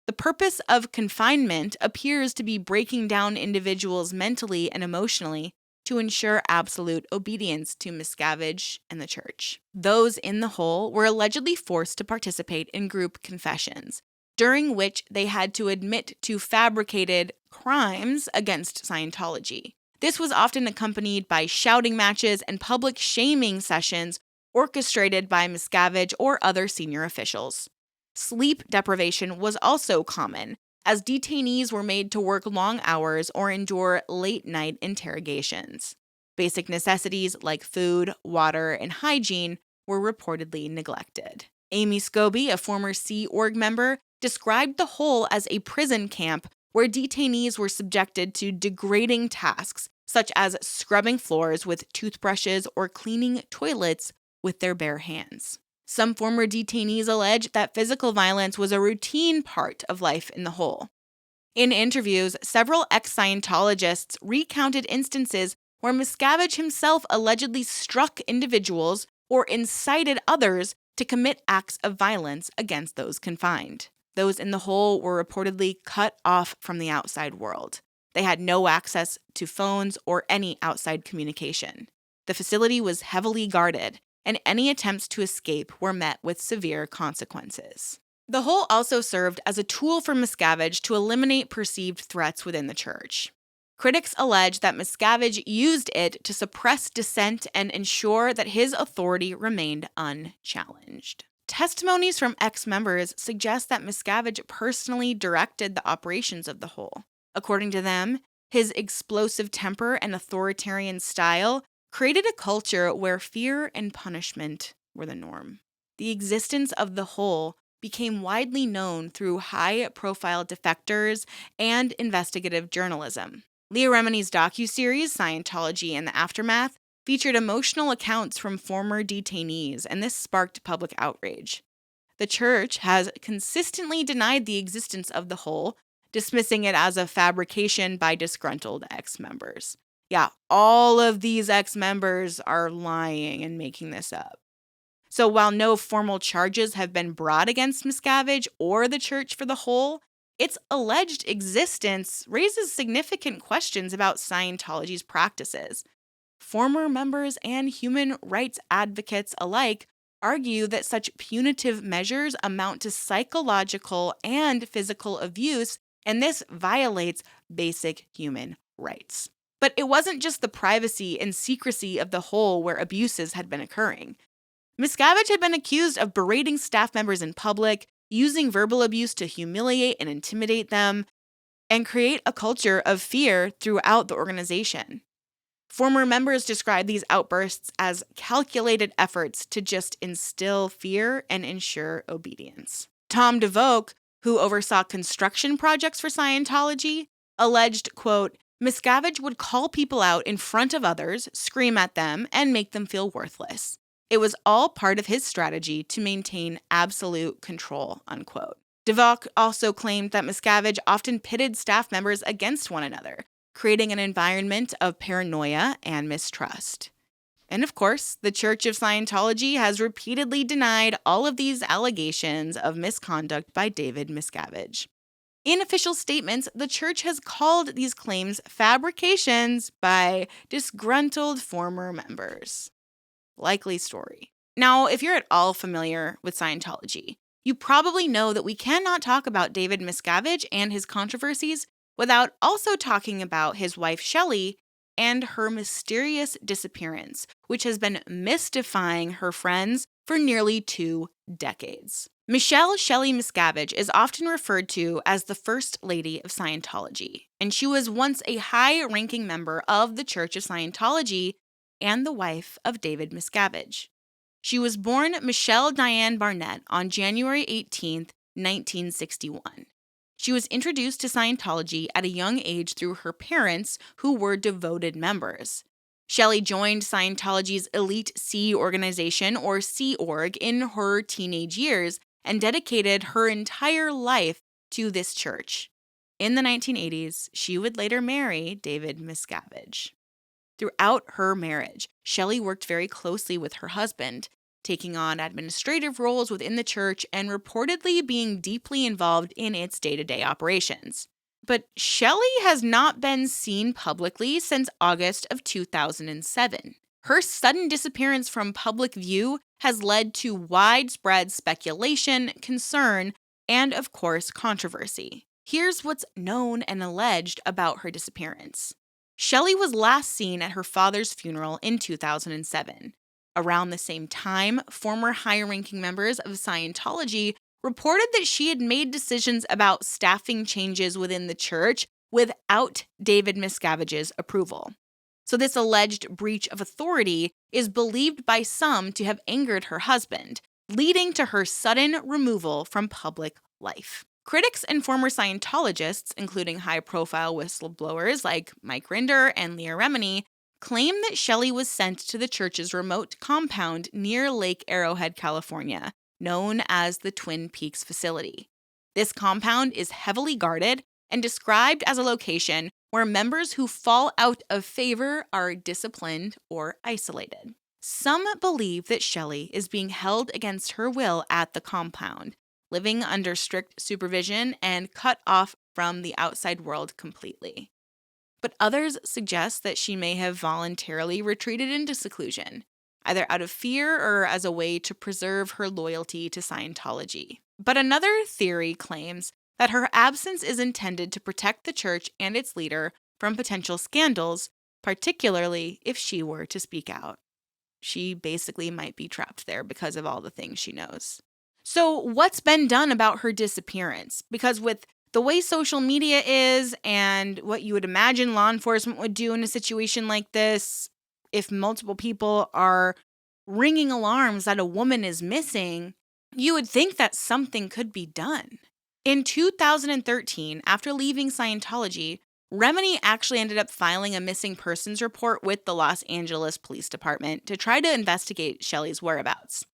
The purpose of confinement appears to be breaking down individuals mentally and emotionally to ensure absolute obedience to Miscavige and the church. Those in the hole were allegedly forced to participate in group confessions, during which they had to admit to fabricated crimes against Scientology. This was often accompanied by shouting matches and public shaming sessions orchestrated by Miscavige or other senior officials. Sleep deprivation was also common, as detainees were made to work long hours or endure late-night interrogations. Basic necessities like food, water, and hygiene were reportedly neglected. Amy Scobie, a former Sea Org member, described the hole as a prison camp where detainees were subjected to degrading tasks, such as scrubbing floors with toothbrushes or cleaning toilets with their bare hands. Some former detainees allege that physical violence was a routine part of life in the hole. In interviews, several ex-Scientologists recounted instances where Miscavige himself allegedly struck individuals or incited others to commit acts of violence against those confined. Those in the hole were reportedly cut off from the outside world. They had no access to phones or any outside communication. The facility was heavily guarded, and any attempts to escape were met with severe consequences. The hole also served as a tool for Miscavige to eliminate perceived threats within the church. Critics allege that Miscavige used it to suppress dissent and ensure that his authority remained unchallenged. Testimonies from ex-members suggest that Miscavige personally directed the operations of the hole. According to them, his explosive temper and authoritarian style created a culture where fear and punishment were the norm. The existence of the hole became widely known through high-profile defectors and investigative journalism. Leah Remini's docuseries, Scientology and the Aftermath, featured emotional accounts from former detainees, and this sparked public outrage. The church has consistently denied the existence of the hole, dismissing it as a fabrication by disgruntled ex-members. Yeah, all of these ex-members are lying and making this up. So while no formal charges have been brought against Miscavige or the church for the hole, its alleged existence raises significant questions about Scientology's practices. Former members and human rights advocates alike argue that such punitive measures amount to psychological and physical abuse, and this violates basic human rights. But it wasn't just the privacy and secrecy of the hole where abuses had been occurring. Miscavige had been accused of berating staff members in public, using verbal abuse to humiliate and intimidate them, and create a culture of fear throughout the organization. Former members described these outbursts as calculated efforts to just instill fear and ensure obedience. Tom DeVoe, who oversaw construction projects for Scientology, alleged, quote, Miscavige would call people out in front of others, scream at them, and make them feel worthless. It was all part of his strategy to maintain absolute control, unquote. DeVoe also claimed that Miscavige often pitted staff members against one another, creating an environment of paranoia and mistrust. And of course, the Church of Scientology has repeatedly denied all of these allegations of misconduct by David Miscavige. In official statements, the church has called these claims fabrications by disgruntled former members. Likely story. Now, if you're at all familiar with Scientology, you probably know that we cannot talk about David Miscavige and his controversies without also talking about his wife Shelly and her mysterious disappearance, which has been mystifying her friends for nearly 2 decades. Michelle Shelly Miscavige is often referred to as the First Lady of Scientology, and she was once a high-ranking member of the Church of Scientology and the wife of David Miscavige. She was born Michelle Diane Barnett on January 18, 1961. She was introduced to Scientology at a young age through her parents, who were devoted members. Shelly joined Scientology's elite Sea organization, or Sea Org, in her teenage years and dedicated her entire life to this church. In the 1980s, she would later marry David Miscavige. Throughout her marriage, Shelly worked very closely with her husband, taking on administrative roles within the church and reportedly being deeply involved in its day-to-day operations. But Shelly has not been seen publicly since August of 2007. Her sudden disappearance from public view has led to widespread speculation, concern, and of course, controversy. Here's what's known and alleged about her disappearance. Shelly was last seen at her father's funeral in 2007. Around the same time, former high-ranking members of Scientology reported that she had made decisions about staffing changes within the church without David Miscavige's approval. So this alleged breach of authority is believed by some to have angered her husband, leading to her sudden removal from public life. Critics and former Scientologists, including high-profile whistleblowers like Mike Rinder and Leah Remini, claim that Shelly was sent to the church's remote compound near Lake Arrowhead, California, known as the Twin Peaks facility. This compound is heavily guarded and described as a location where members who fall out of favor are disciplined or isolated. Some believe that Shelly is being held against her will at the compound, living under strict supervision and cut off from the outside world completely. But others suggest that she may have voluntarily retreated into seclusion, either out of fear or as a way to preserve her loyalty to Scientology. But another theory claims that her absence is intended to protect the church and its leader from potential scandals, particularly if she were to speak out. She basically might be trapped there because of all the things she knows. So what's been done about her disappearance? Because with the way social media is and what you would imagine law enforcement would do in a situation like this, if multiple people are ringing alarms that a woman is missing, you would think that something could be done. In 2013, after leaving Scientology, Remini actually ended up filing a missing persons report with the Los Angeles Police Department to try to investigate Shelly's whereabouts.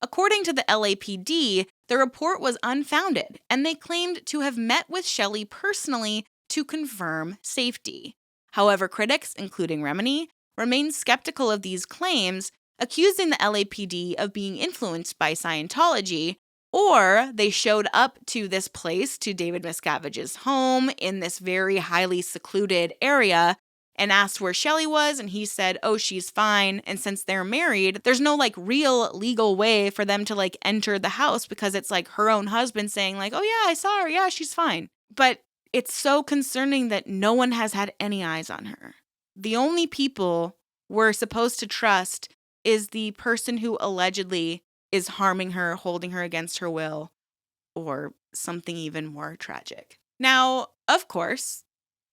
According to the LAPD, the report was unfounded, and they claimed to have met with Shelly personally to confirm safety. However, critics, including Remini, remained skeptical of these claims, accusing the LAPD of being influenced by Scientology, or they showed up to this place, to David Miscavige's home in this very highly secluded area, and asked where Shelly was, and he said, oh, she's fine. And since they're married, there's no real legal way for them to enter the house because it's her own husband saying oh yeah, I saw her. Yeah, she's fine. But it's so concerning that no one has had any eyes on her. The only people we're supposed to trust is the person who allegedly is harming her, holding her against her will, or something even more tragic. Now, of course,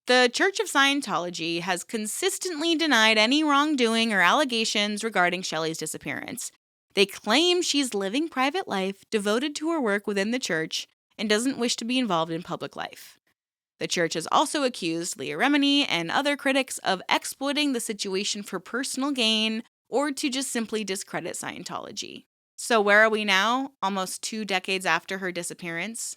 the Church of Scientology has consistently denied any wrongdoing or allegations regarding Shelly's disappearance. They claim she's living private life, devoted to her work within the church, and doesn't wish to be involved in public life. The church has also accused Leah Remini and other critics of exploiting the situation for personal gain or to just simply discredit Scientology. So where are we now, almost 2 decades after her disappearance?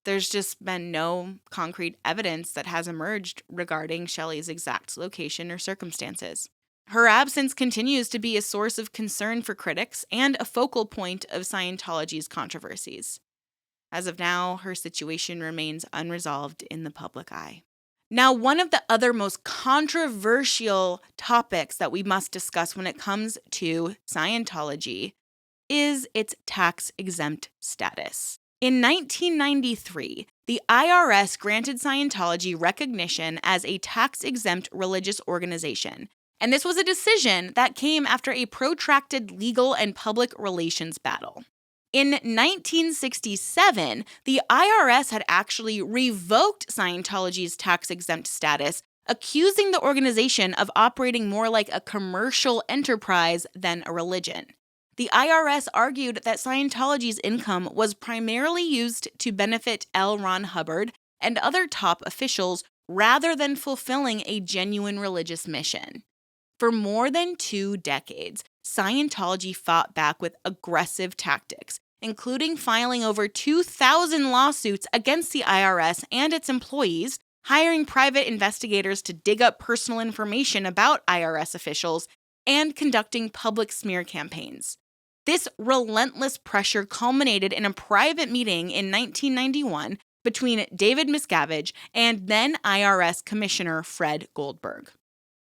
There's just been no concrete evidence that has emerged regarding Shelly's exact location or circumstances. Her absence continues to be a source of concern for critics and a focal point of Scientology's controversies. As of now, her situation remains unresolved in the public eye. Now, one of the other most controversial topics that we must discuss when it comes to Scientology is its tax-exempt status. In 1993, the IRS granted Scientology recognition as a tax-exempt religious organization, and this was a decision that came after a protracted legal and public relations battle. In 1967, the IRS had actually revoked Scientology's tax-exempt status, accusing the organization of operating more like a commercial enterprise than a religion. The IRS argued that Scientology's income was primarily used to benefit L. Ron Hubbard and other top officials rather than fulfilling a genuine religious mission. For more than 2 decades, Scientology fought back with aggressive tactics, including filing over 2,000 lawsuits against the IRS and its employees, hiring private investigators to dig up personal information about IRS officials, and conducting public smear campaigns. This relentless pressure culminated in a private meeting in 1991 between David Miscavige and then IRS Commissioner Fred Goldberg.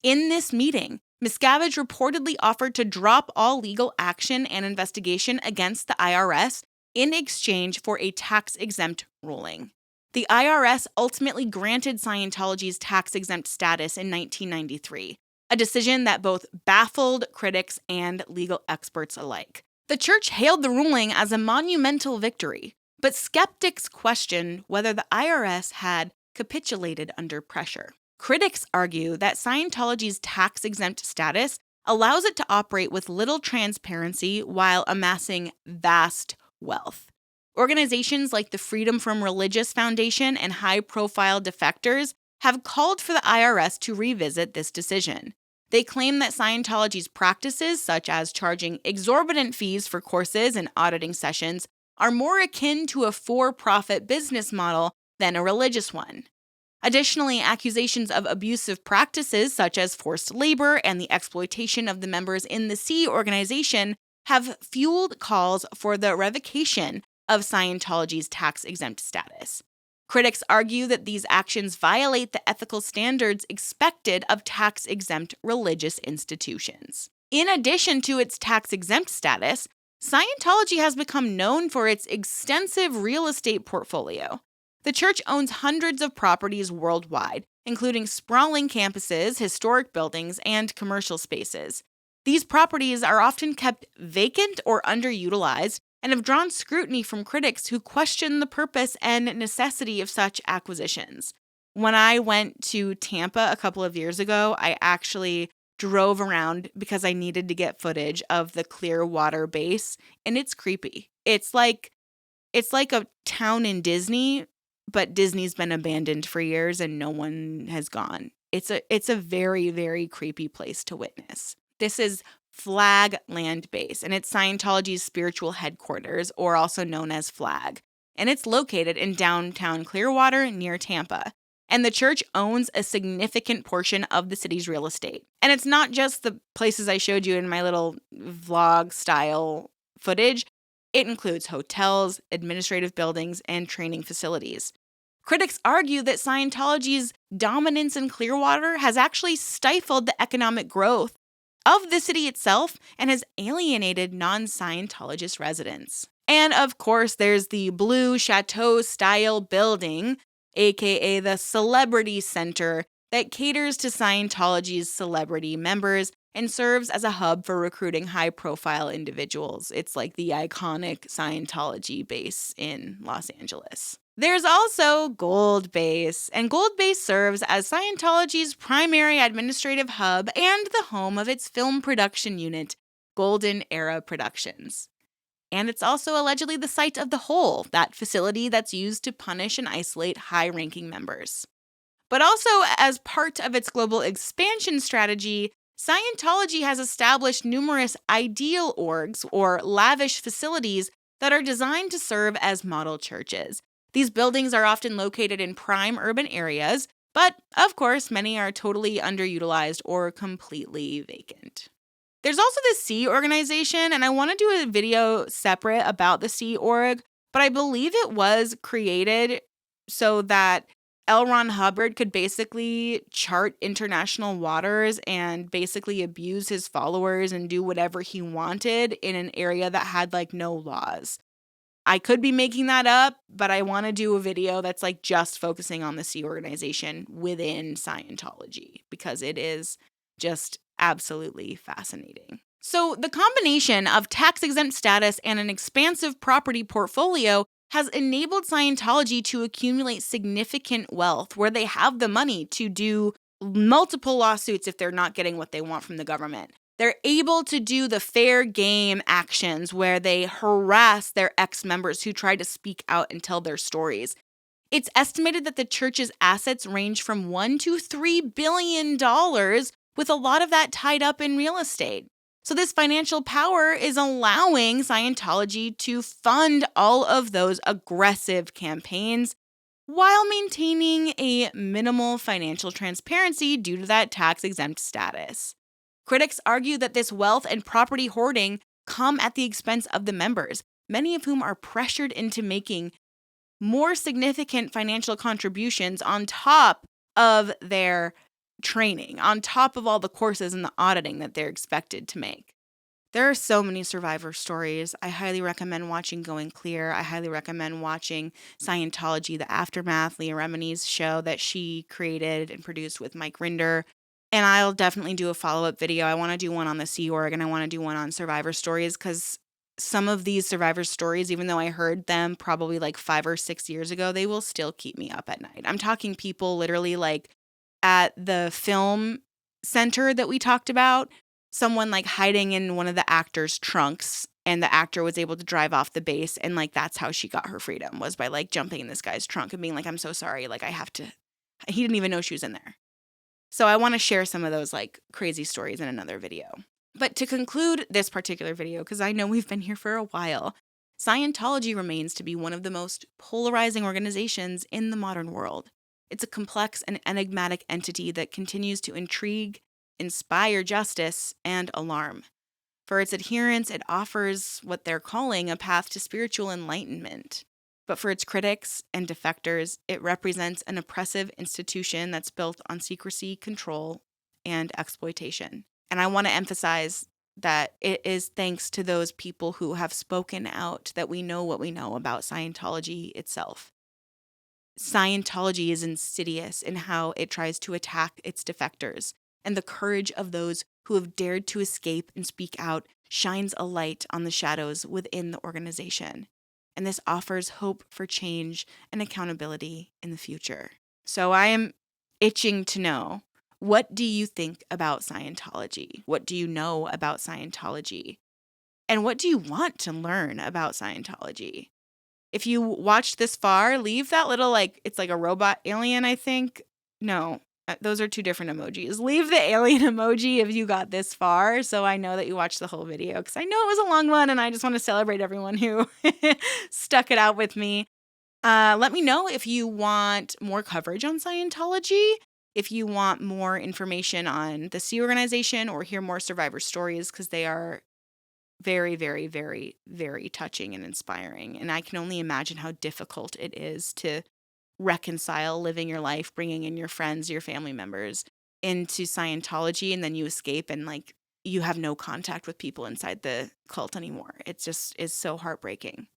In this meeting, Miscavige reportedly offered to drop all legal action and investigation against the IRS in exchange for a tax-exempt ruling. The IRS ultimately granted Scientology's tax-exempt status in 1993, a decision that both baffled critics and legal experts alike. The church hailed the ruling as a monumental victory, but skeptics questioned whether the IRS had capitulated under pressure. Critics argue that Scientology's tax-exempt status allows it to operate with little transparency while amassing vast wealth. Organizations like the Freedom from Religious Foundation and high-profile defectors have called for the IRS to revisit this decision. They claim that Scientology's practices, such as charging exorbitant fees for courses and auditing sessions, are more akin to a for-profit business model than a religious one. Additionally, accusations of abusive practices such as forced labor and the exploitation of the members in the Sea organization have fueled calls for the revocation of Scientology's tax-exempt status. Critics argue that these actions violate the ethical standards expected of tax-exempt religious institutions. In addition to its tax-exempt status, Scientology has become known for its extensive real estate portfolio. The church owns hundreds of properties worldwide, including sprawling campuses, historic buildings, and commercial spaces. These properties are often kept vacant or underutilized and have drawn scrutiny from critics who question the purpose and necessity of such acquisitions. When I went to Tampa a couple of years ago, I actually drove around because I needed to get footage of the Clearwater base, and it's creepy. It's like a town in Disney, but Disney's been abandoned for years and no one has gone. It's a very, very creepy place to witness. This is Flag Land Base, and it's Scientology's spiritual headquarters, or also known as Flag. And it's located in downtown Clearwater near Tampa. And the church owns a significant portion of the city's real estate. And it's not just the places I showed you in my little vlog-style footage. It includes hotels, administrative buildings, and training facilities. Critics argue that Scientology's dominance in Clearwater has actually stifled the economic growth of the city itself and has alienated non-Scientologist residents. And of course, there's the Blue Chateau-style building, aka the Celebrity Center, that caters to Scientology's celebrity members and serves as a hub for recruiting high-profile individuals. It's like the iconic Scientology base in Los Angeles. There's also Gold Base, and Gold Base serves as Scientology's primary administrative hub and the home of its film production unit, Golden Era Productions. And it's also allegedly the site of the Hole, that facility that's used to punish and isolate high-ranking members. But also, as part of its global expansion strategy, Scientology has established numerous ideal orgs, or lavish facilities, that are designed to serve as model churches. These buildings are often located in prime urban areas, but of course, many are totally underutilized or completely vacant. There's also the Sea organization, and I want to do a video separate about the Sea org, but I believe it was created so that L. Ron Hubbard could basically chart international waters and basically abuse his followers and do whatever he wanted in an area that had no laws. I could be making that up, but I want to do a video that's just focusing on the Sea organization within Scientology because it is just absolutely fascinating. So the combination of tax-exempt status and an expansive property portfolio has enabled Scientology to accumulate significant wealth where they have the money to do multiple lawsuits if they're not getting what they want from the government. They're able to do the fair game actions where they harass their ex-members who try to speak out and tell their stories. It's estimated that the church's assets range from $1 to $3 billion, with a lot of that tied up in real estate. So this financial power is allowing Scientology to fund all of those aggressive campaigns while maintaining a minimal financial transparency due to that tax-exempt status. Critics argue that this wealth and property hoarding, come at the expense of the members, many of whom are pressured into making more significant financial contributions on top of their training, on top of all the courses and the auditing that they're expected to make. There are so many survivor stories. I highly recommend watching Going Clear. I highly recommend watching Scientology, The Aftermath, Leah Remini's show that she created and produced with Mike Rinder. And I'll definitely do a follow-up video. I want to do one on the Sea Org, and I want to do one on survivor stories, because some of these survivor stories, even though I heard them probably like 5 or 6 years ago, they will still keep me up at night. I'm talking people literally like at the film center that we talked about, someone like hiding in one of the actors' trunks, and the actor was able to drive off the base, and like that's how she got her freedom, was by like jumping in this guy's trunk and being like, I'm so sorry, like he didn't even know she was in there. So I want to share some of those like crazy stories in another video. But to conclude this particular video, because I know we've been here for a while, Scientology remains to be one of the most polarizing organizations in the modern world. It's a complex and enigmatic entity that continues to intrigue, inspire justice, and alarm. For its adherents, it offers what they're calling a path to spiritual enlightenment. But for its critics and defectors, it represents an oppressive institution that's built on secrecy, control, and exploitation. And I want to emphasize that it is thanks to those people who have spoken out that we know what we know about Scientology itself. Scientology is insidious in how it tries to attack its defectors, and the courage of those who have dared to escape and speak out shines a light on the shadows within the organization. And this offers hope for change and accountability in the future. So I am itching to know, what do you think about Scientology? What do you know about Scientology? And what do you want to learn about Scientology? If you watched this far, leave that little, like, it's like a robot alien, I think. No, those are two different emojis. Leave the alien emoji if you got this far, so I know that you watched the whole video, because I know it was a long one, and I just want to celebrate everyone who stuck it out with me. Let me know if you want more coverage on Scientology, if you want more information on the Sea Organization, or hear more survivor stories, because they are very, very, very, very touching and inspiring. And I can only imagine how difficult it is to reconcile living your life, bringing in your friends, your family members into Scientology, and then you escape and like you have no contact with people inside the cult anymore. It just is so heartbreaking.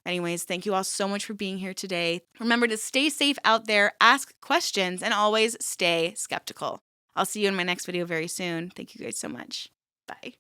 Anyways, thank you all so much for being here today. Remember to stay safe out there, ask questions, and always stay skeptical. I'll see you in my next video very soon. Thank you guys so much. Bye.